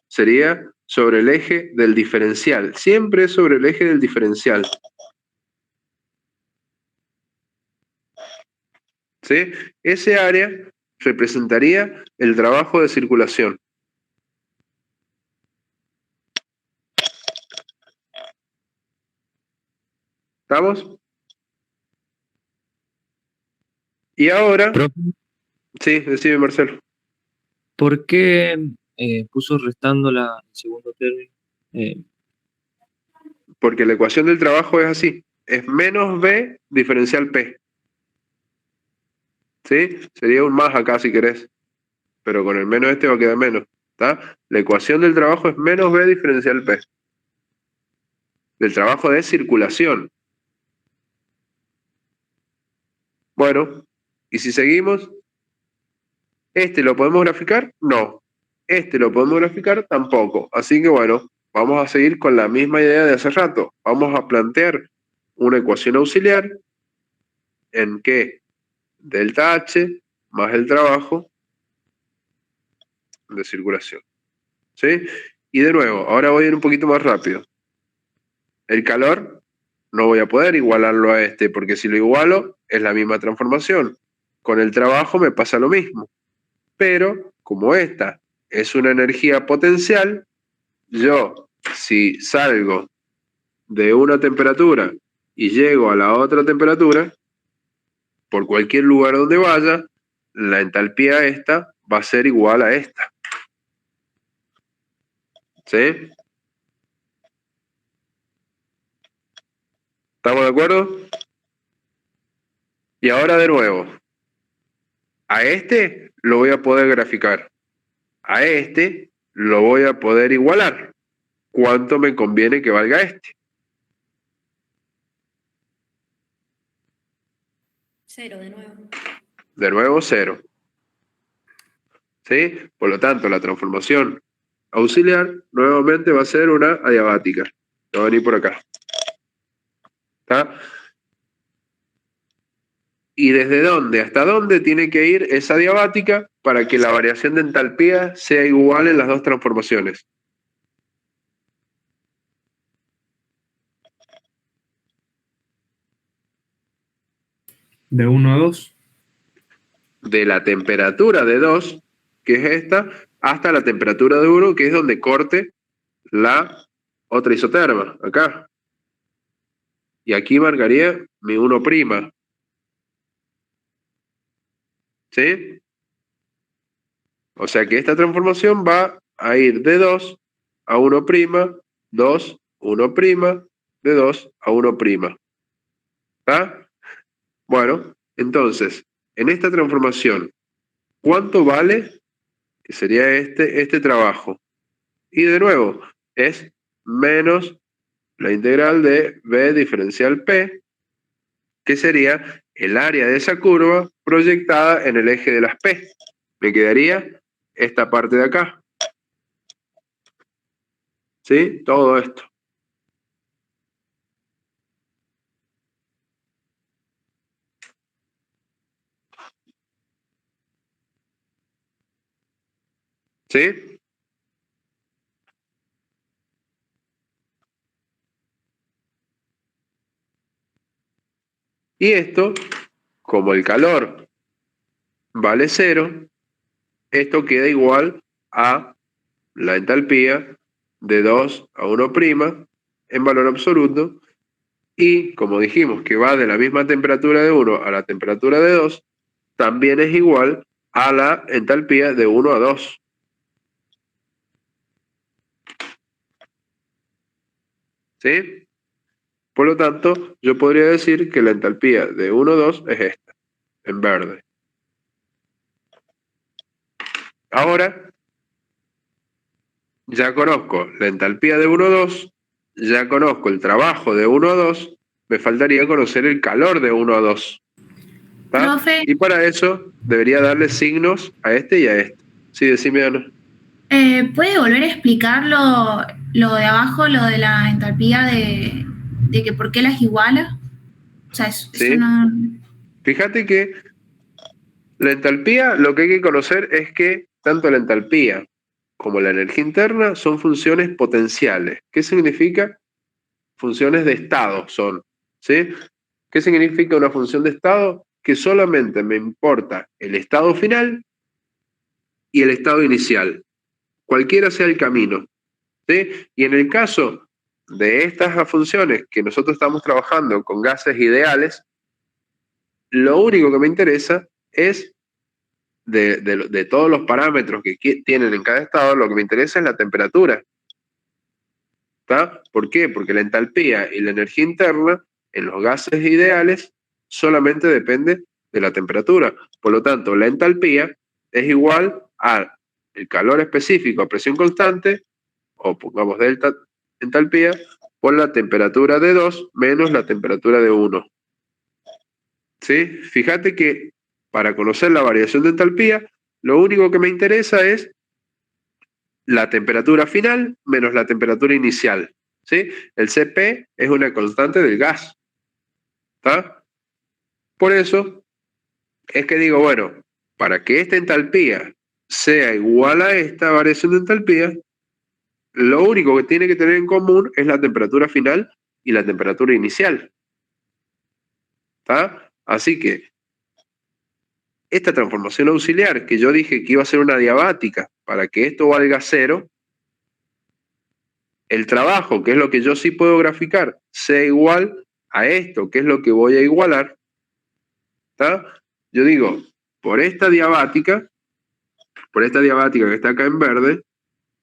sería sobre el eje del diferencial, siempre sobre el eje del diferencial. ¿Sí? Ese área representaría el trabajo de circulación. ¿Estamos? Y ahora, Profe, sí, decime Marcelo. ¿por qué puso restando el segundo término? Porque la ecuación del trabajo es así, es menos B diferencial P. ¿Sí? Sería un más acá si querés, pero con el menos este va a quedar menos. ¿Está? La ecuación del trabajo es menos B diferencial P. Del trabajo de circulación. Bueno, y si seguimos, ¿este lo podemos graficar? No. ¿Este lo podemos graficar? Tampoco. Así que bueno, vamos a seguir con la misma idea de hace rato. Vamos a plantear una ecuación auxiliar en que delta H más el trabajo de circulación. ¿Sí? Y de nuevo, ahora voy a ir un poquito más rápido. El calor no voy a poder igualarlo a este, porque si lo igualo es la misma transformación. Con el trabajo me pasa lo mismo. Pero como esta es una energía potencial, yo si salgo de una temperatura y llego a la otra temperatura, por cualquier lugar donde vaya, la entalpía esta va a ser igual a esta. ¿Sí? ¿Estamos de acuerdo? Y ahora de nuevo, a este lo voy a poder graficar. A este lo voy a poder igualar. ¿Cuánto me conviene que valga este? 0 de nuevo. De nuevo, 0. ¿Sí? Por lo tanto, la transformación auxiliar nuevamente va a ser una adiabática. Va a venir por acá. ¿Está? ¿Y desde dónde? ¿Hasta dónde tiene que ir esa adiabática para que la variación de entalpía sea igual en las dos transformaciones? De 1 a 2. De la temperatura de 2, que es esta, hasta la temperatura de 1, que es donde corte la otra isoterma, acá. Y aquí marcaría mi 1'. ¿Sí? O sea que esta transformación va a ir de 2 a 1', 2, 1', de 2 a 1'. ¿Está? Bueno, entonces, en esta transformación, ¿cuánto vale? Que sería este trabajo. Y de nuevo, es menos la integral de B diferencial P, que sería el área de esa curva proyectada en el eje de las P. Me quedaría esta parte de acá. ¿Sí? Todo esto. ¿Sí? Y esto, como el calor vale 0, esto queda igual a la entalpía de 2 a 1' en valor absoluto. Y como dijimos que va de la misma temperatura de 1 a la temperatura de 2, también es igual a la entalpía de 1 a 2. ¿Sí? Por lo tanto, yo podría decir que la entalpía de 1 a 2 es esta, en verde. Ahora, ya conozco la entalpía de 1 a 2, ya conozco el trabajo de 1 a 2, me faltaría conocer el calor de 1 a 2. ¿Tá? Profe, Y para eso debería darle signos a este y a este. Sí, decime, Ana. ¿puede volver a explicar lo de abajo, lo de la entalpía de que por qué las iguala? O sea, eso ¿Sí? no... Fíjate que la entalpía, lo que hay que conocer es que tanto la entalpía como la energía interna son funciones potenciales. ¿Qué significa? Funciones de estado son. ¿Sí? ¿Qué significa una función de estado? Que solamente me importa el estado final y el estado inicial, cualquiera sea el camino. ¿Sí? Y en el caso de estas funciones que nosotros estamos trabajando con gases ideales, lo único que me interesa es de todos los parámetros que tienen en cada estado, lo que me interesa es la temperatura. ¿Está? ¿Por qué? Porque la entalpía y la energía interna en los gases ideales solamente depende de la temperatura. Por lo tanto, la entalpía es igual al calor específico a presión constante, o pongamos delta entalpía, por la temperatura de 2 menos la temperatura de 1. ¿Sí? Fíjate que para conocer la variación de entalpía, lo único que me interesa es la temperatura final menos la temperatura inicial. ¿Sí? El Cp es una constante del gas. ¿Está? Por eso es que digo, bueno, para que esta entalpía sea igual a esta variación de entalpía, lo único que tiene que tener en común es la temperatura final y la temperatura inicial. ¿Está? Así que esta transformación auxiliar que yo dije que iba a ser una diabática para que esto valga 0, el trabajo, que es lo que yo sí puedo graficar, sea igual a esto, que es lo que voy a igualar, ¿está? Yo digo, por esta diabática que está acá en verde,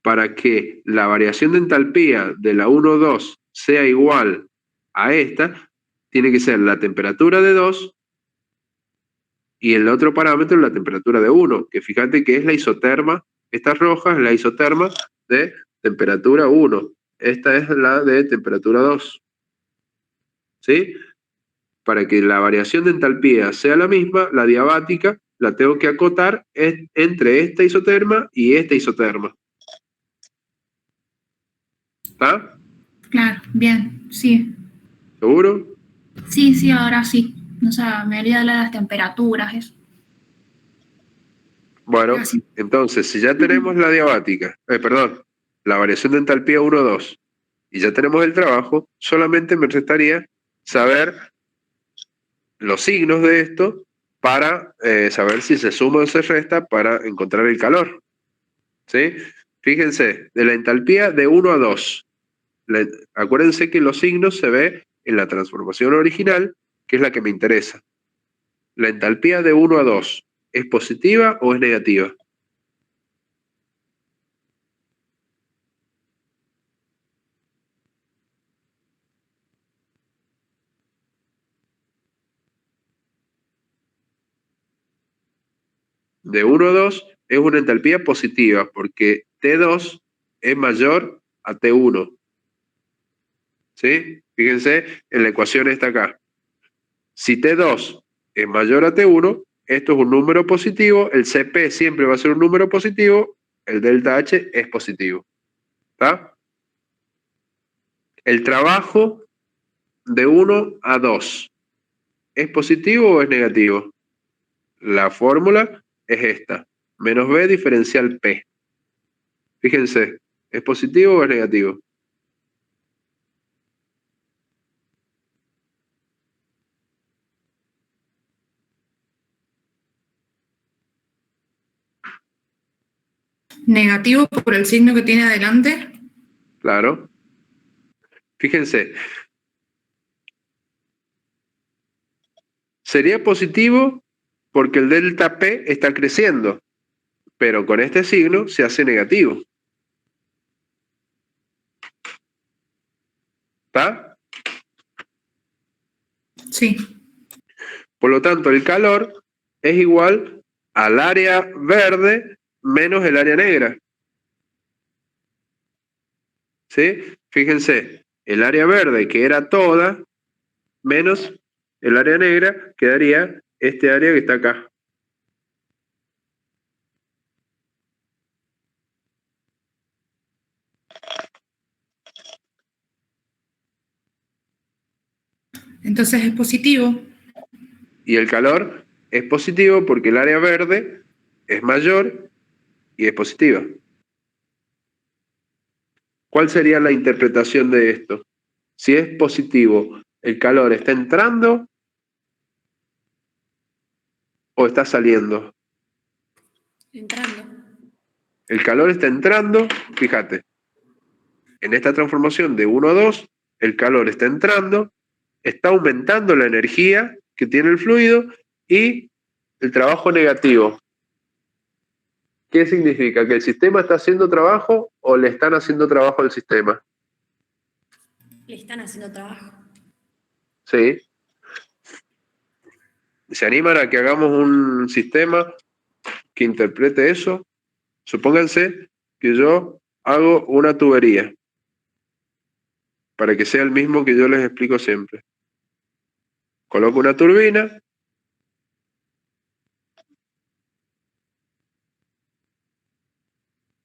para que la variación de entalpía de la 1,2 sea igual a esta, tiene que ser la temperatura de 2 y el otro parámetro la temperatura de 1, que fíjate que es la isoterma, esta roja es la isoterma de temperatura 1, esta es la de temperatura 2. ¿Sí? Para que la variación de entalpía sea la misma, la diabática la tengo que acotar entre esta isoterma y esta isoterma. ¿Está? Claro, bien, sí. ¿Seguro? Sí, sí, ahora sí. O sea, me olvidé hablar de las temperaturas, eso. Bueno, Gracias. entonces, si ya tenemos la diabática, la variación de entalpía 1,2, y ya tenemos el trabajo, solamente me restaría saber los signos de esto para saber si se suma o se resta para encontrar el calor. ¿Sí? Fíjense, de la entalpía de 1 a 2. Acuérdense que los signos se ve en la transformación original, que es la que me interesa. La entalpía de 1 a 2, ¿es positiva o es negativa? De 1 a 2 es una entalpía positiva porque T2 es mayor a T1. ¿Sí? Fíjense, en la ecuación está acá. Si T2 es mayor a T1, esto es un número positivo, el Cp siempre va a ser un número positivo, el delta H es positivo. ¿Está? El trabajo de 1 a 2, ¿es positivo o es negativo? La fórmula es esta, menos B diferencial P. Fíjense, ¿es positivo o es negativo? Negativo por el signo que tiene adelante. Claro. Fíjense. Sería positivo porque el delta P está creciendo, pero con este signo se hace negativo. ¿Está? Sí. Por lo tanto, el calor es igual al área verde menos el área negra. ¿Sí? Fíjense, el área verde, que era toda, menos el área negra, quedaría este área que está acá. Entonces es positivo. Y el calor es positivo porque el área verde es mayor y es positiva. ¿Cuál sería la interpretación de esto? Si es positivo, ¿el calor está entrando o está saliendo? Entrando. El calor está entrando, fíjate, en esta transformación de 1 a 2, el calor está entrando, está aumentando la energía que tiene el fluido y el trabajo negativo. ¿Qué significa? ¿Que el sistema está haciendo trabajo o le están haciendo trabajo al sistema? Le están haciendo trabajo. ¿Sí? ¿Se animan a que hagamos un sistema que interprete eso? Supónganse que yo hago una tubería, para que sea el mismo que yo les explico siempre. Coloco una turbina,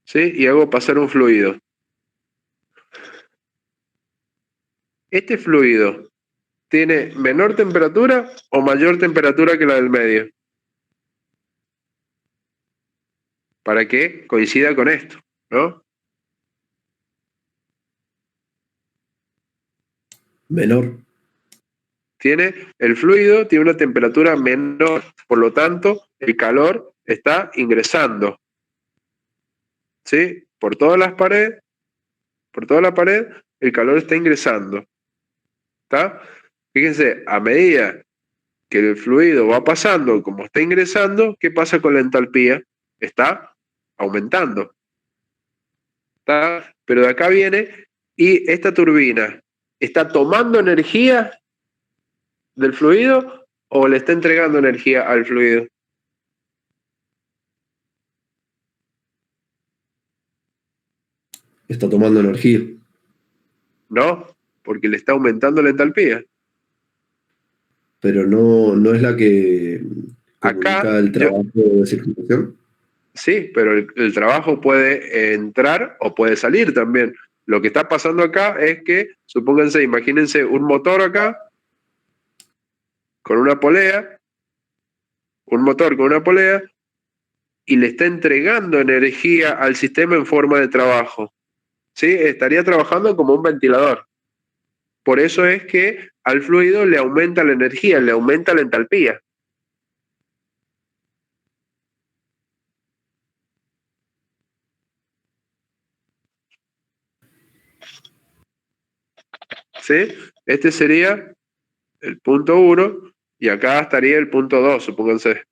¿sí? Y hago pasar un fluido. ¿Este fluido tiene menor temperatura o mayor temperatura que la del medio? Para que coincida con esto, ¿no? Menor. El fluido tiene una temperatura menor, por lo tanto, el calor está ingresando. ¿Sí? Por toda la pared, el calor está ingresando. ¿Está? Fíjense, a medida que el fluido va pasando, como está ingresando, ¿qué pasa con la entalpía? Está aumentando. ¿Está? Pero de acá viene, y esta turbina está tomando energía del fluido o le está entregando energía al fluido. Está tomando energía. No, porque le está aumentando la entalpía. Pero no es la que comunica Acá, el trabajo de circulación. sí, pero el trabajo puede entrar o puede salir también. Lo que está pasando acá es que, supónganse, imagínense un motor acá, con una polea, un motor con una polea, y le está entregando energía al sistema en forma de trabajo. ¿Sí? Estaría trabajando como un ventilador. Por eso es que al fluido le aumenta la energía, le aumenta la entalpía. ¿Sí? Este sería el punto 1 y acá estaría el punto 2, supónganse.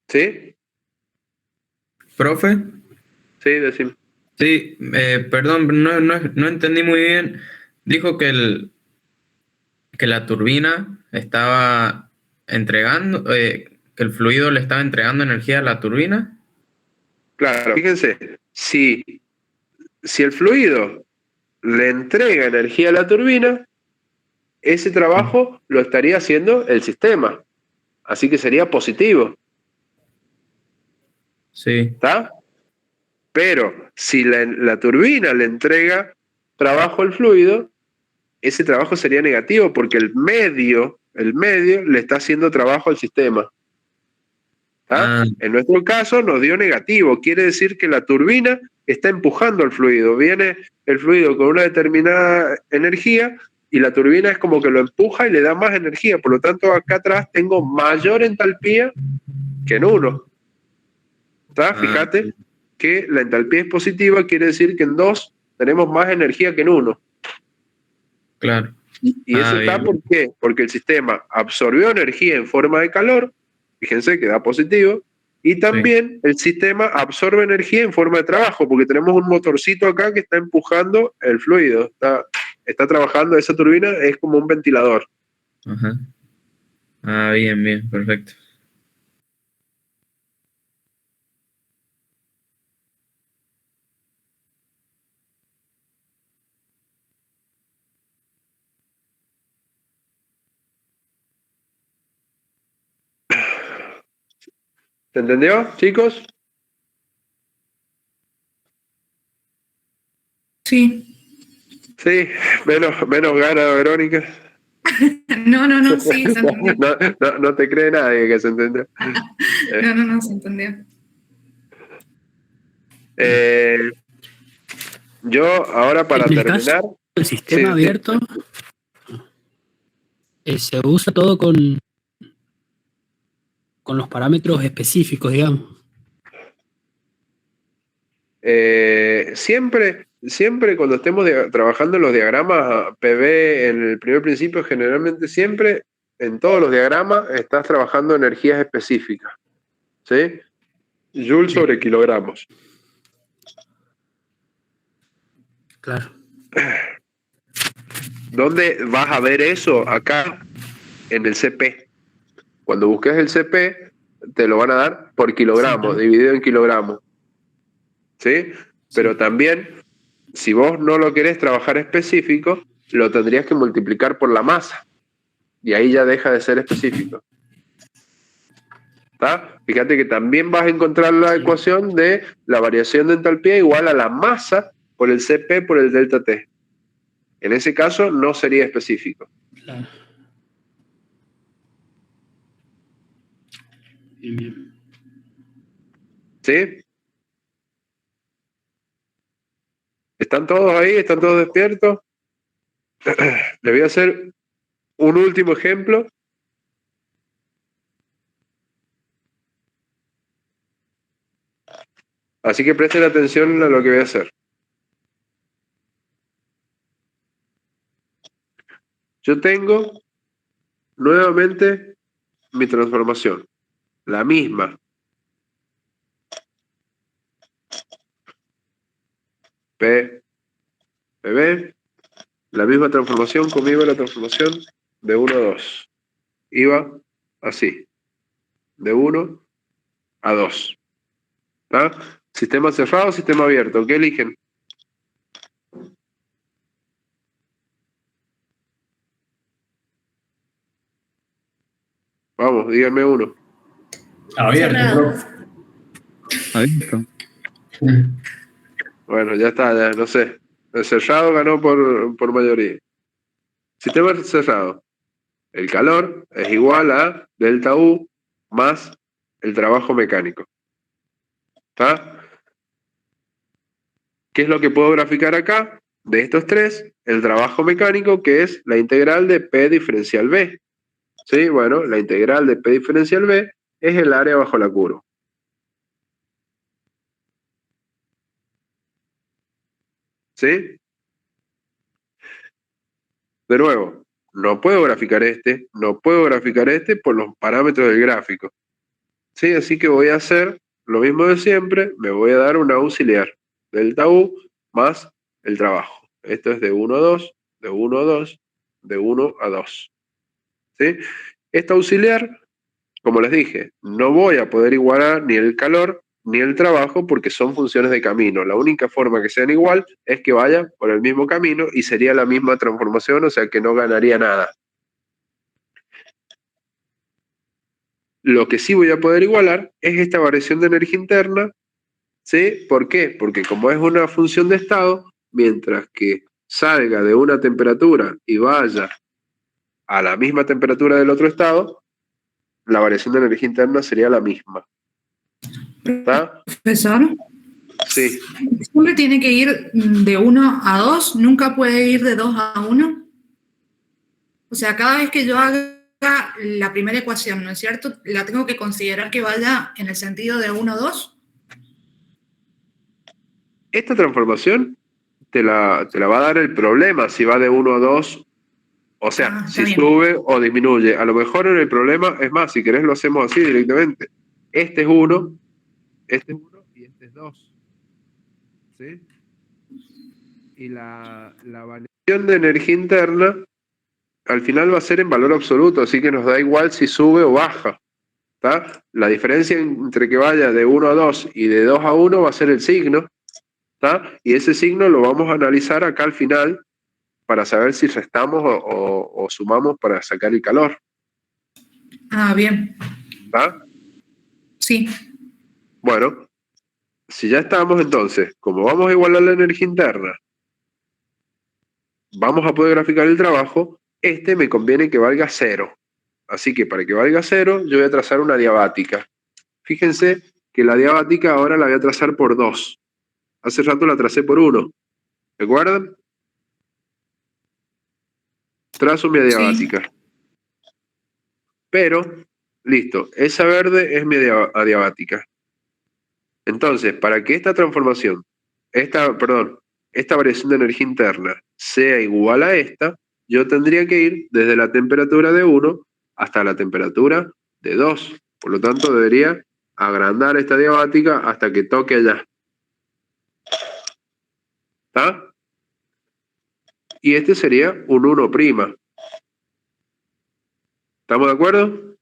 ¿Sí? Profe, Sí, decime. sí, perdón, no entendí muy bien. Dijo que la turbina estaba entregando, que el fluido le estaba entregando energía a la turbina. Claro, fíjense, si el fluido le entrega energía a la turbina, ese trabajo lo estaría haciendo el sistema. Así que sería positivo. Sí. ¿Está? Pero si la turbina le entrega trabajo al fluido, ese trabajo sería negativo porque el medio le está haciendo trabajo al sistema. ¿Está? En nuestro caso nos dio negativo, quiere decir que la turbina está empujando al fluido. Viene el fluido con una determinada energía y la turbina es como que lo empuja y le da más energía. Por lo tanto, acá atrás tengo mayor entalpía que en 1. Fíjate que la entalpía es positiva, quiere decir que en 2 tenemos más energía que en 1. Claro. Y eso está, ¿por qué? Porque el sistema absorbió energía en forma de calor, fíjense que da positivo, y también el sistema absorbe energía en forma de trabajo, porque tenemos un motorcito acá que está empujando el fluido, está trabajando, esa turbina es como un ventilador. Ajá. Bien, perfecto. ¿Se entendió, chicos? Sí. Sí, menos gana Verónica. No, sí, se entendió. No te cree nadie que se entendió. No, se entendió. Yo ahora para En el terminar... caso del sistema sí, abierto, se usa todo con los parámetros específicos, digamos. Siempre cuando estemos trabajando en los diagramas PV en el primer principio, generalmente siempre en todos los diagramas estás trabajando energías específicas, ¿sí? Joule sobre kilogramos. Claro. ¿Dónde vas a ver eso? Acá, en el CP. Cuando busques el CP, te lo van a dar por kilogramo, dividido en kilogramos. ¿Sí? Pero también, si vos no lo querés trabajar específico, lo tendrías que multiplicar por la masa. Y ahí ya deja de ser específico. ¿Está? Fíjate que también vas a encontrar la ecuación de la variación de entalpía igual a la masa por el CP por el delta T. En ese caso no sería específico. Claro. Bien. ¿Sí? ¿Están todos ahí? ¿Están todos despiertos? Les voy a hacer un último ejemplo. Así que presten atención a lo que voy a hacer. Yo tengo nuevamente mi transformación, la misma. PB, la misma transformación, conmigo la transformación de 1 a 2. Iba así, de 1 a 2. ¿Está? Sistema cerrado, sistema abierto. ¿Qué eligen? Vamos, díganme uno. Abierto. Abierto. Bueno, ya está, ya no sé. El cerrado ganó por mayoría. Sistema cerrado. El calor es igual a delta U más el trabajo mecánico. ¿Está? ¿Qué es lo que puedo graficar acá? De estos tres, el trabajo mecánico, que es la integral de P diferencial B. ¿Sí? Bueno, la integral de P diferencial B es el área bajo la curva. ¿Sí? De nuevo, no puedo graficar no puedo graficar por los parámetros del gráfico. ¿Sí? Así que voy a hacer lo mismo de siempre, me voy a dar una auxiliar. Delta U más el trabajo. Esto es de 1 a 2, de 1 a 2, de 1 a 2. ¿Sí? Esta auxiliar, como les dije, no voy a poder igualar ni el calor ni el trabajo porque son funciones de camino. La única forma que sean igual es que vayan por el mismo camino y sería la misma transformación, o sea que no ganaría nada. Lo que sí voy a poder igualar es esta variación de energía interna. ¿Sí? ¿Por qué? Porque como es una función de estado, mientras que salga de una temperatura y vaya a la misma temperatura del otro estado, la variación de energía interna sería la misma. ¿Está? Profesor, Sí, Siempre tiene que ir de 1 a 2, nunca puede ir de 2 a 1. O sea, cada vez que yo haga la primera ecuación, ¿no es cierto? La tengo que considerar que vaya en el sentido de 1 a 2. esta transformación te la va a dar el problema si va de 1 a 2, o sea, Está si bien. sube o disminuye. A lo mejor en el problema, es más, si querés lo hacemos así directamente. Este es 1 y este es 2. ¿Sí? Y la variación de energía interna al final va a ser en valor absoluto, así que nos da igual si sube o baja. ¿Tá? La diferencia entre que vaya de 1 a 2 y de 2 a 1 va a ser el signo. ¿Tá? Y ese signo lo vamos a analizar acá al final para saber si restamos o sumamos para sacar el calor. Ah, bien. ¿Tá? Sí. Bueno, si ya estamos entonces, como vamos a igualar la energía interna, vamos a poder graficar el trabajo, este me conviene que valga 0. Así que para que valga 0, yo voy a trazar una diabática. Fíjense que la diabática ahora la voy a trazar por 2. Hace rato la tracé por 1. ¿Recuerdan? Trazo mi adiabática. Sí. Pero, listo, esa verde es mi adiabática. Entonces, para que esta transformación, esta variación de energía interna sea igual a esta, yo tendría que ir desde la temperatura de 1 hasta la temperatura de 2. Por lo tanto, debería agrandar esta diabática hasta que toque allá. ¿Está? Y este sería un 1'. ¿Estamos de acuerdo?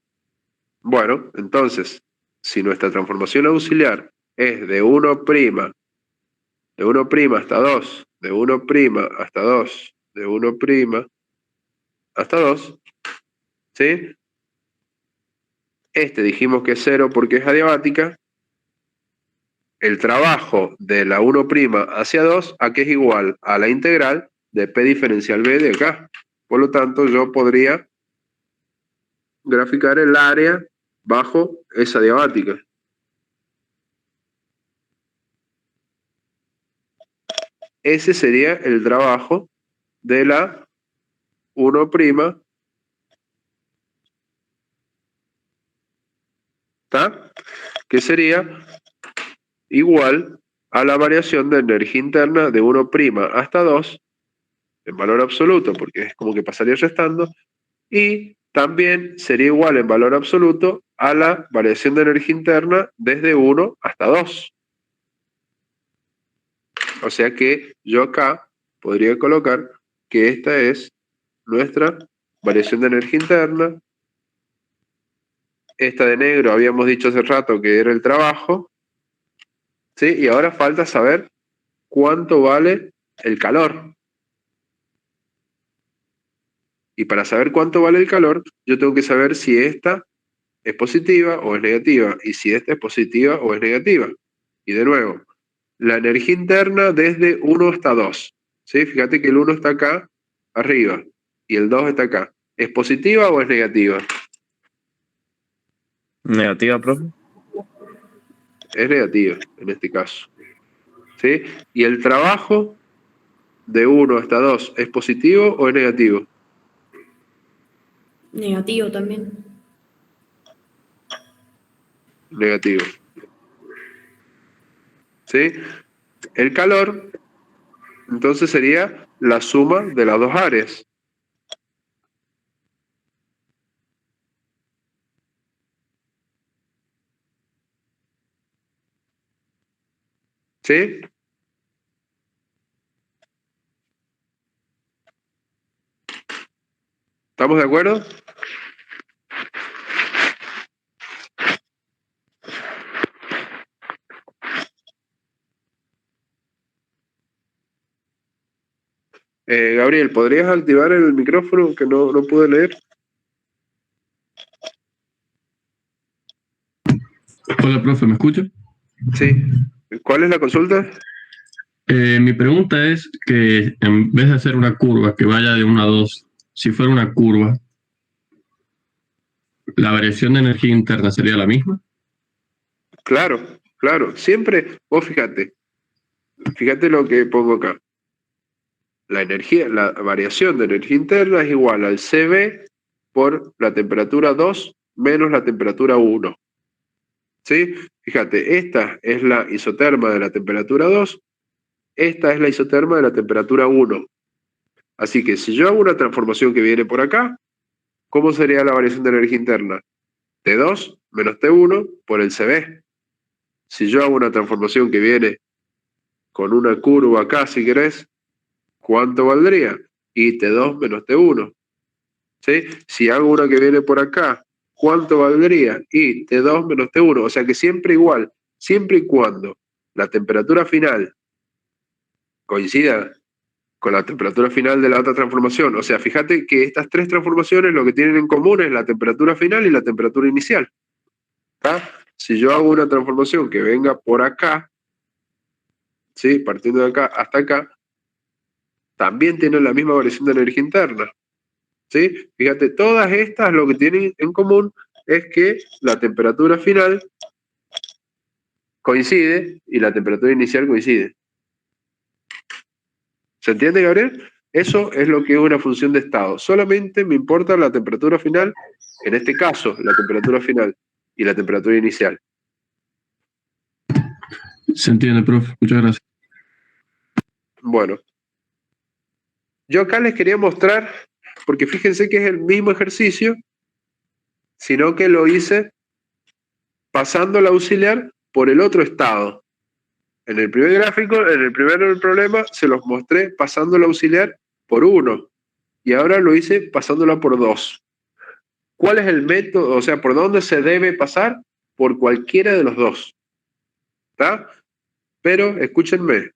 Bueno, entonces, si nuestra transformación auxiliar es de 1', de 1' hasta 2, de 1' hasta 2, de 1' hasta 2, ¿sí? Este dijimos que es 0 porque es adiabática. El trabajo de la 1' hacia 2, ¿a qué es igual? A la integral de P diferencial B de acá. Por lo tanto, yo podría graficar el área bajo esa diabática. Ese sería el trabajo de la 1', ¿está? Que sería igual a la variación de energía interna de 1' hasta 2 en valor absoluto, porque es como que pasaría restando, y también sería igual en valor absoluto a la variación de energía interna desde 1 hasta 2. O sea que yo acá podría colocar que esta es nuestra variación de energía interna. Esta de negro habíamos dicho hace rato que era el trabajo, ¿sí? Y ahora falta saber cuánto vale el calor. Y para saber cuánto vale el calor, yo tengo que saber si esta es positiva o es negativa, y si esta es positiva o es negativa. Y de nuevo, la energía interna desde 1 hasta 2. ¿Sí? Fíjate que el 1 está acá arriba y el 2 está acá. ¿Es positiva o es negativa? Negativa, profe. Es negativa en este caso. ¿Sí? ¿Y el trabajo de 1 hasta 2 es positivo o es negativo? Negativo también. Negativo. ¿Sí? El calor, entonces sería la suma de las dos áreas. ¿Sí? ¿Estamos de acuerdo? Gabriel, ¿podrías activar el micrófono que no pude leer? Hola, profe, ¿me escucha? Sí. ¿Cuál es la consulta? Mi pregunta es que en vez de hacer una curva que vaya de 1 a 2, si fuera una curva, ¿la variación de energía interna sería la misma? Claro, claro. Siempre, vos fíjate, Fíjate lo que pongo acá. La variación de energía interna es igual al CB por la temperatura 2 menos la temperatura 1. ¿Sí? Fíjate, esta es la isoterma de la temperatura 2, esta es la isoterma de la temperatura 1. Así que si yo hago una transformación que viene por acá, ¿cómo sería la variación de energía interna? T2 menos T1 por el CB. Si yo hago una transformación que viene con una curva acá, si querés, ¿cuánto valdría? Y T2 menos T1. ¿Sí? Si hago una que viene por acá, ¿cuánto valdría? Y T2 menos T1. O sea que siempre igual, siempre y cuando la temperatura final coincida con la temperatura final de la otra transformación. O sea, fíjate que estas tres transformaciones lo que tienen en común es la temperatura final y la temperatura inicial. ¿Tá? Si yo hago una transformación que venga por acá, ¿sí? Partiendo de acá hasta acá, también tienen la misma variación de energía interna. ¿Sí? Fíjate, todas estas lo que tienen en común es que la temperatura final coincide y la temperatura inicial coincide. ¿Se entiende, Gabriel? Eso es lo que es una función de estado. Solamente me importa la temperatura final, en este caso, la temperatura final y la temperatura inicial. Se entiende, profe. Muchas gracias. Bueno. Yo acá les quería mostrar, porque fíjense que es el mismo ejercicio, sino que lo hice pasando la auxiliar por el otro estado. En el primer gráfico, en el primer problema, se los mostré pasando la auxiliar por 1. Y ahora lo hice pasándola por 2. ¿Cuál es el método? O sea, ¿por dónde se debe pasar? Por cualquiera de los dos. ¿Está? Pero, escúchenme,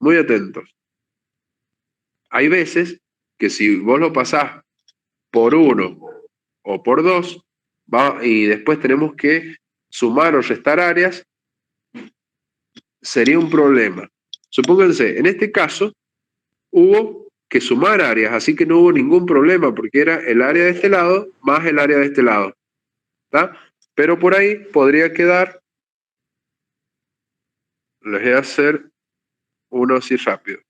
muy atentos. Hay veces que si vos lo pasás por 1 o por 2, y después tenemos que sumar o restar áreas, sería un problema. Supónganse, en este caso, hubo que sumar áreas, así que no hubo ningún problema, porque era el área de este lado más el área de este lado. ¿Tá? Pero por ahí podría quedar, les voy a hacer uno así rápido.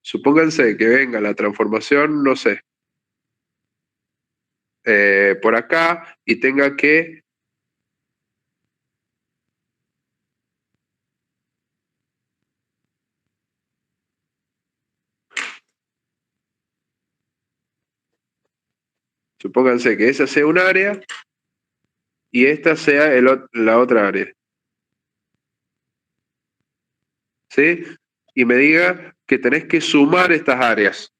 Supónganse que venga la transformación, no sé, por acá y tenga que supónganse que esa sea un área y esta sea la otra área. ¿Sí? Y me diga que tenés que sumar estas áreas.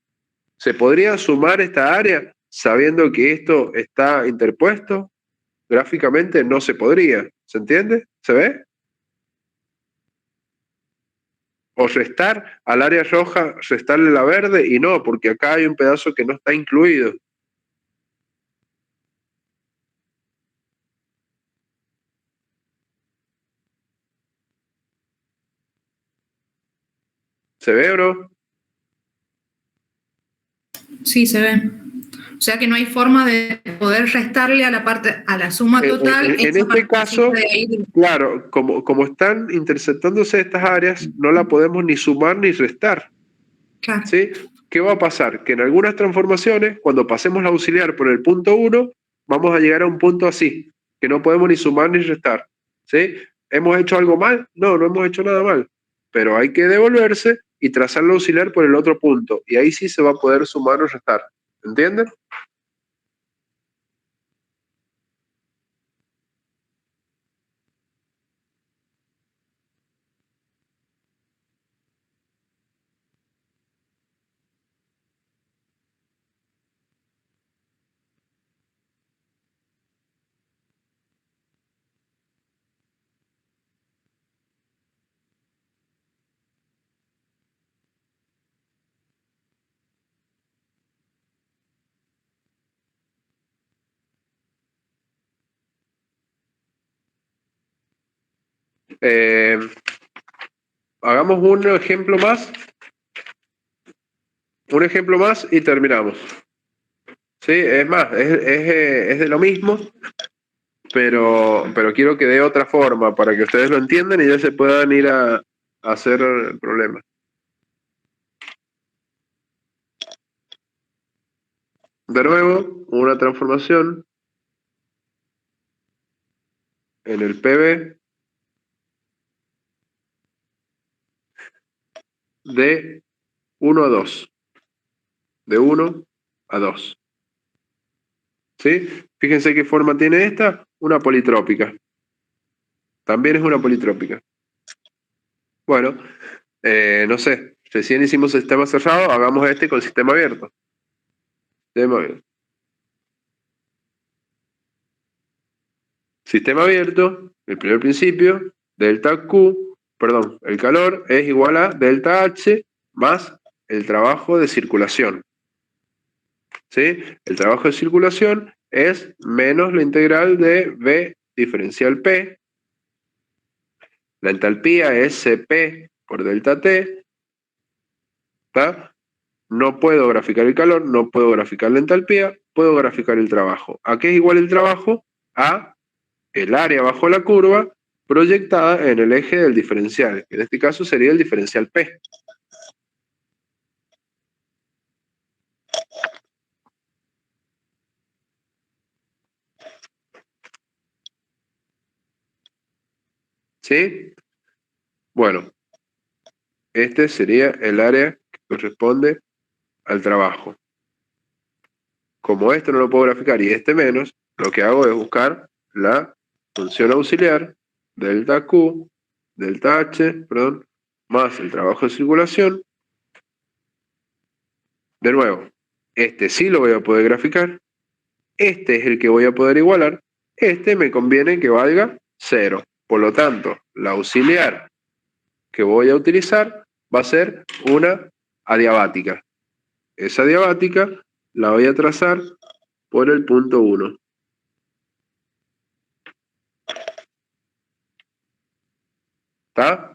¿Se podría sumar esta área sabiendo que esto está interpuesto? Gráficamente no se podría. ¿Se entiende? ¿Se ve? O restar al área roja, restarle la verde, y no, porque acá hay un pedazo que no está incluido. ¿Se ve o no? Sí, se ve. O sea que no hay forma de poder restarle a la suma total. En este caso, claro, como están interceptándose estas áreas, no la podemos ni sumar ni restar. Claro. ¿Sí? ¿Qué va a pasar? Que en algunas transformaciones, cuando pasemos la auxiliar por el punto 1, vamos a llegar a un punto así, que no podemos ni sumar ni restar. ¿Sí? ¿Hemos hecho algo mal? No, no hemos hecho nada mal. Pero hay que devolverse y trazar la auxiliar por el otro punto. Y ahí sí se va a poder sumar o restar. ¿Entienden? Hagamos un ejemplo más. Un ejemplo más y terminamos. Sí, es más, es de lo mismo, pero quiero que dé otra forma para que ustedes lo entiendan y ya se puedan ir a hacer el problema. De nuevo, una transformación en el PB de 1 a 2. De 1 a 2. ¿Sí? Fíjense qué forma tiene esta, una politrópica. También es una politrópica. Bueno, no sé, recién hicimos sistema cerrado, hagamos este con sistema abierto. Sistema abierto. Sistema abierto, el primer principio, delta Q, perdón, el calor es igual a delta H más el trabajo de circulación. ¿Sí? El trabajo de circulación es menos la integral de V diferencial P. La entalpía es Cp por delta T. ¿Está? No puedo graficar el calor, no puedo graficar la entalpía, puedo graficar el trabajo. ¿A qué es igual el trabajo? A el área bajo la curva proyectada en el eje del diferencial, que en este caso sería el diferencial P. ¿Sí? Bueno, este sería el área que corresponde al trabajo. Como esto no lo puedo graficar y este menos, lo que hago es buscar la función auxiliar, delta Q, delta H, perdón, más el trabajo de circulación. De nuevo, este sí lo voy a poder graficar, este es el que voy a poder igualar, este me conviene que valga 0. Por lo tanto, la auxiliar que voy a utilizar va a ser una adiabática. Esa adiabática la voy a trazar por el punto 1. ¿Está?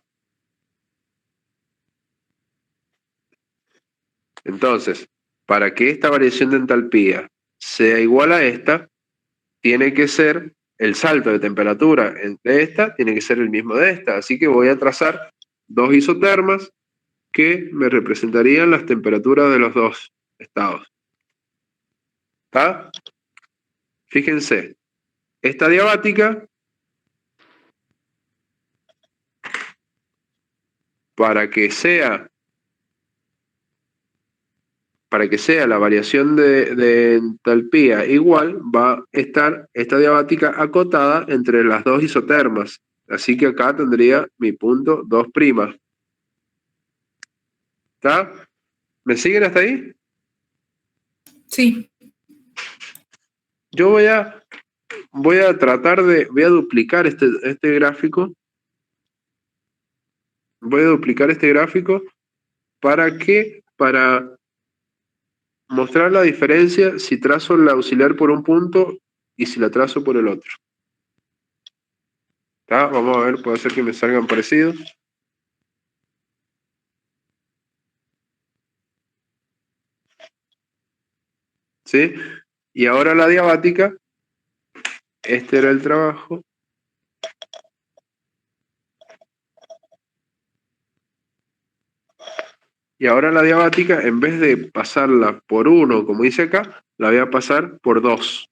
Entonces, para que esta variación de entalpía sea igual a esta, tiene que ser el salto de temperatura entre esta, tiene que ser el mismo de esta. Así que voy a trazar dos isotermas que me representarían las temperaturas de los dos estados. ¿Está? Fíjense, esta diabática, para que sea la variación de entalpía igual, va a estar esta diabática acotada entre las dos isotermas. Así que acá tendría mi punto 2'. ¿Está? ¿Me siguen hasta ahí? Sí. Yo voy a duplicar este gráfico. Voy a duplicar este gráfico. ¿Para qué? Para mostrar la diferencia si trazo la auxiliar por un punto y si la trazo por el otro. ¿Está? Vamos a ver, puede ser que me salgan parecidos. ¿Sí? Y ahora la diabática, este era el trabajo. Y ahora la diabática, en vez de pasarla por 1, como dice acá, la voy a pasar por 2.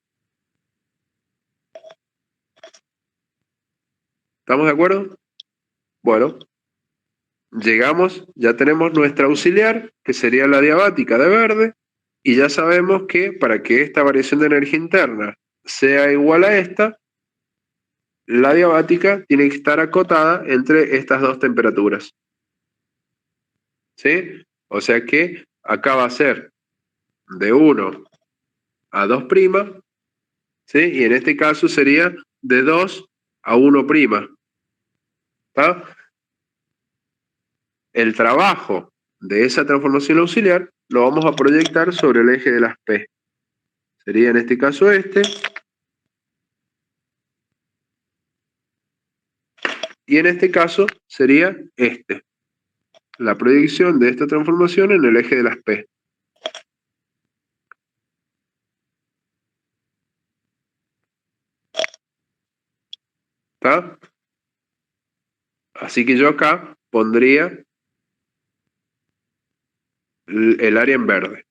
¿Estamos de acuerdo? Bueno, llegamos, ya tenemos nuestra auxiliar, que sería la diabática de verde, y ya sabemos que para que esta variación de energía interna sea igual a esta, la diabática tiene que estar acotada entre estas dos temperaturas. ¿Sí? O sea que acá va a ser de 1 a 2', ¿sí? Y en este caso sería de 2 a 1'. ¿Está? El trabajo de esa transformación auxiliar lo vamos a proyectar sobre el eje de las P. Sería en este caso este. Y en este caso sería este. La proyección de esta transformación en el eje de las P. ¿Está? Así que yo acá pondría el área en verde,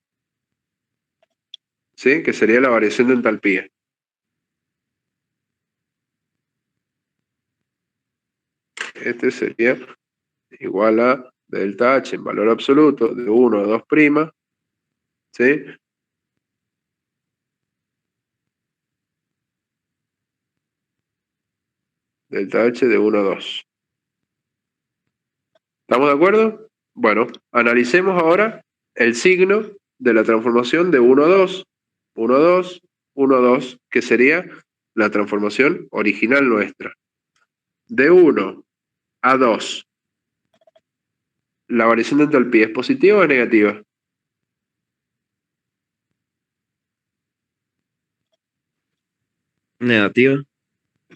¿sí? Que sería la variación de entalpía. Este sería igual a delta H en valor absoluto de 1 a 2', ¿sí? Delta H de 1 a 2. ¿Estamos de acuerdo? Bueno, analicemos ahora el signo de la transformación de 1 a 2, 1 a 2, 1 a 2, que sería la transformación original nuestra. De 1 a 2, ¿la variación de entalpía es positiva o es negativa? Negativa.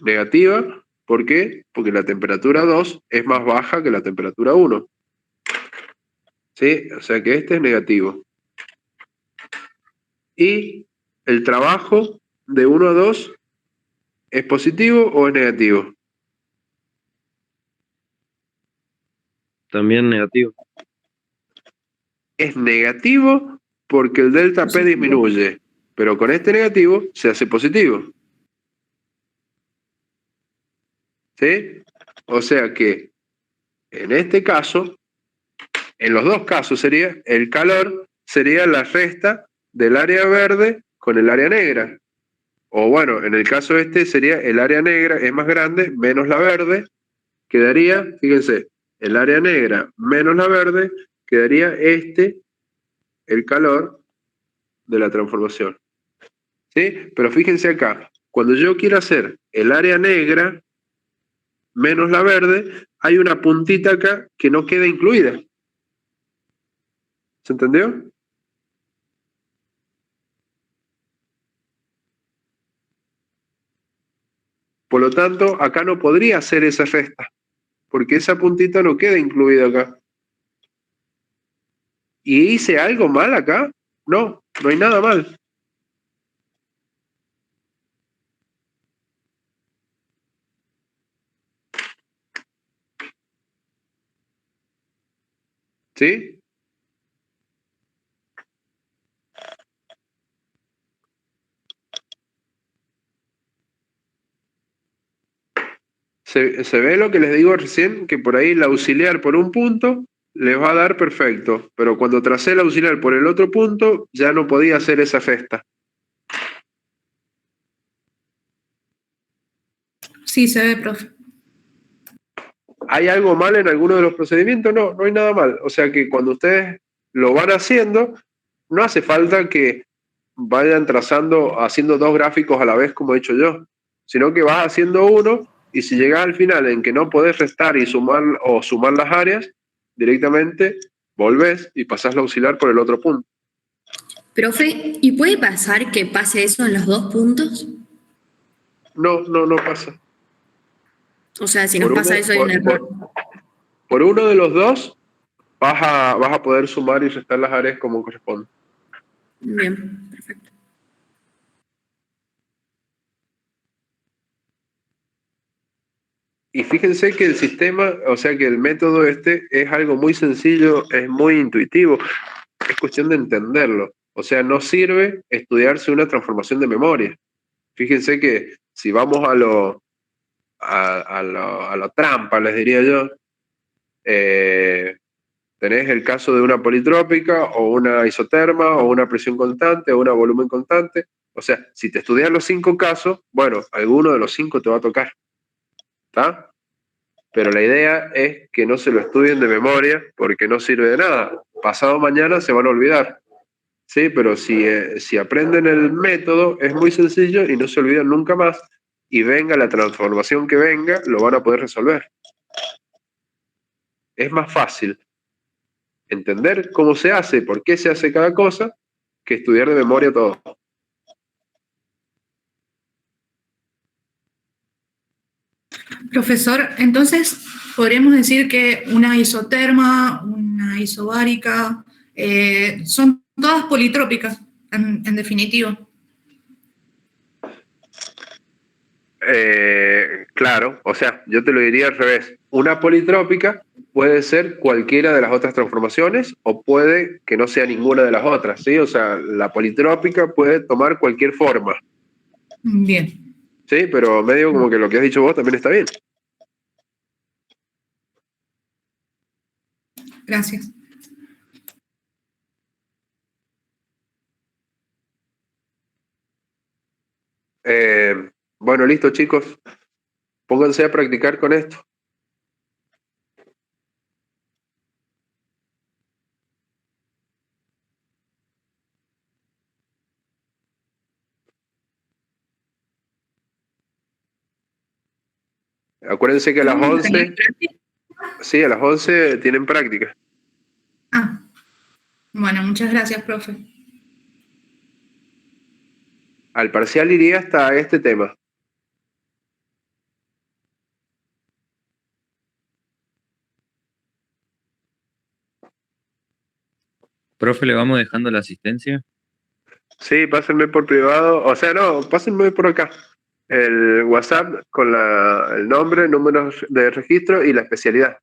Negativa, ¿por qué? Porque la temperatura 2 es más baja que la temperatura 1. ¿Sí? O sea que este es negativo. Y el trabajo de 1 a 2, ¿es positivo o es negativo? También negativo. Es negativo porque el delta P disminuye, pero con este negativo se hace positivo. ¿Sí? O sea que en este caso, en los dos casos sería, el calor sería la resta del área verde con el área negra. O bueno, en el caso este sería el área negra es más grande menos la verde, quedaría, fíjense, el área negra menos la verde, quedaría el calor de la transformación. ¿Sí? Pero fíjense acá, cuando yo quiero hacer el área negra menos la verde, hay una puntita acá que no queda incluida. ¿Se entendió? Por lo tanto, acá no podría hacer esa resta, porque esa puntita no queda incluida acá. ¿Y hice algo mal acá? No, no hay nada mal. ¿Sí? ¿Se ve lo que les digo recién? Que por ahí el auxiliar por un punto les va a dar perfecto, pero cuando tracé el auxiliar por el otro punto, ya no podía hacer esa resta. Sí, se ve, profe. ¿Hay algo mal en alguno de los procedimientos? No, no hay nada mal. O sea que cuando ustedes lo van haciendo, no hace falta que vayan trazando, haciendo dos gráficos a la vez como he hecho yo, sino que vas haciendo uno y si llegas al final en que no podés restar y sumar o sumar las áreas, directamente volvés y pasás la auxiliar por el otro punto. Profe, ¿y puede pasar que pase eso en los dos puntos? No pasa. O sea, si nos pasa eso hay un error. Por uno de los dos vas a poder sumar y restar las áreas como corresponde. Bien, perfecto. Y fíjense que el sistema, o sea que el método este es algo muy sencillo, es muy intuitivo, es cuestión de entenderlo. O sea, no sirve estudiarse una transformación de memoria. Fíjense que si vamos a lo trampa, les diría yo, tenés el caso de una politrópica o una isoterma o una presión constante o una volumen constante. O sea, si te estudias los 5 casos, bueno, alguno de los 5 te va a tocar. ¿Está? Pero la idea es que no se lo estudien de memoria porque no sirve de nada. Pasado mañana se van a olvidar. Sí, pero si aprenden el método es muy sencillo y no se olvidan nunca más y venga la transformación que venga, lo van a poder resolver. Es más fácil entender cómo se hace, por qué se hace cada cosa, que estudiar de memoria todo. Profesor, entonces podríamos decir que una isoterma, una isobárica, son todas politrópicas, en definitiva. Claro, o sea, yo te lo diría al revés. Una politrópica puede ser cualquiera de las otras transformaciones o puede que no sea ninguna de las otras, ¿sí? O sea, la politrópica puede tomar cualquier forma, Bien, ¿sí? Pero medio como que lo que has dicho vos también está bien. gracias. Bueno, listo, chicos. Pónganse a practicar con esto. Acuérdense que a las 11, sí, a las 11 tienen práctica. Ah, bueno, muchas gracias, profe. Al parcial iría hasta este tema. Profe, ¿le vamos dejando la asistencia? Sí, pásenme por privado. O sea, no, pásenme por acá. El WhatsApp con el nombre, números de registro y la especialidad.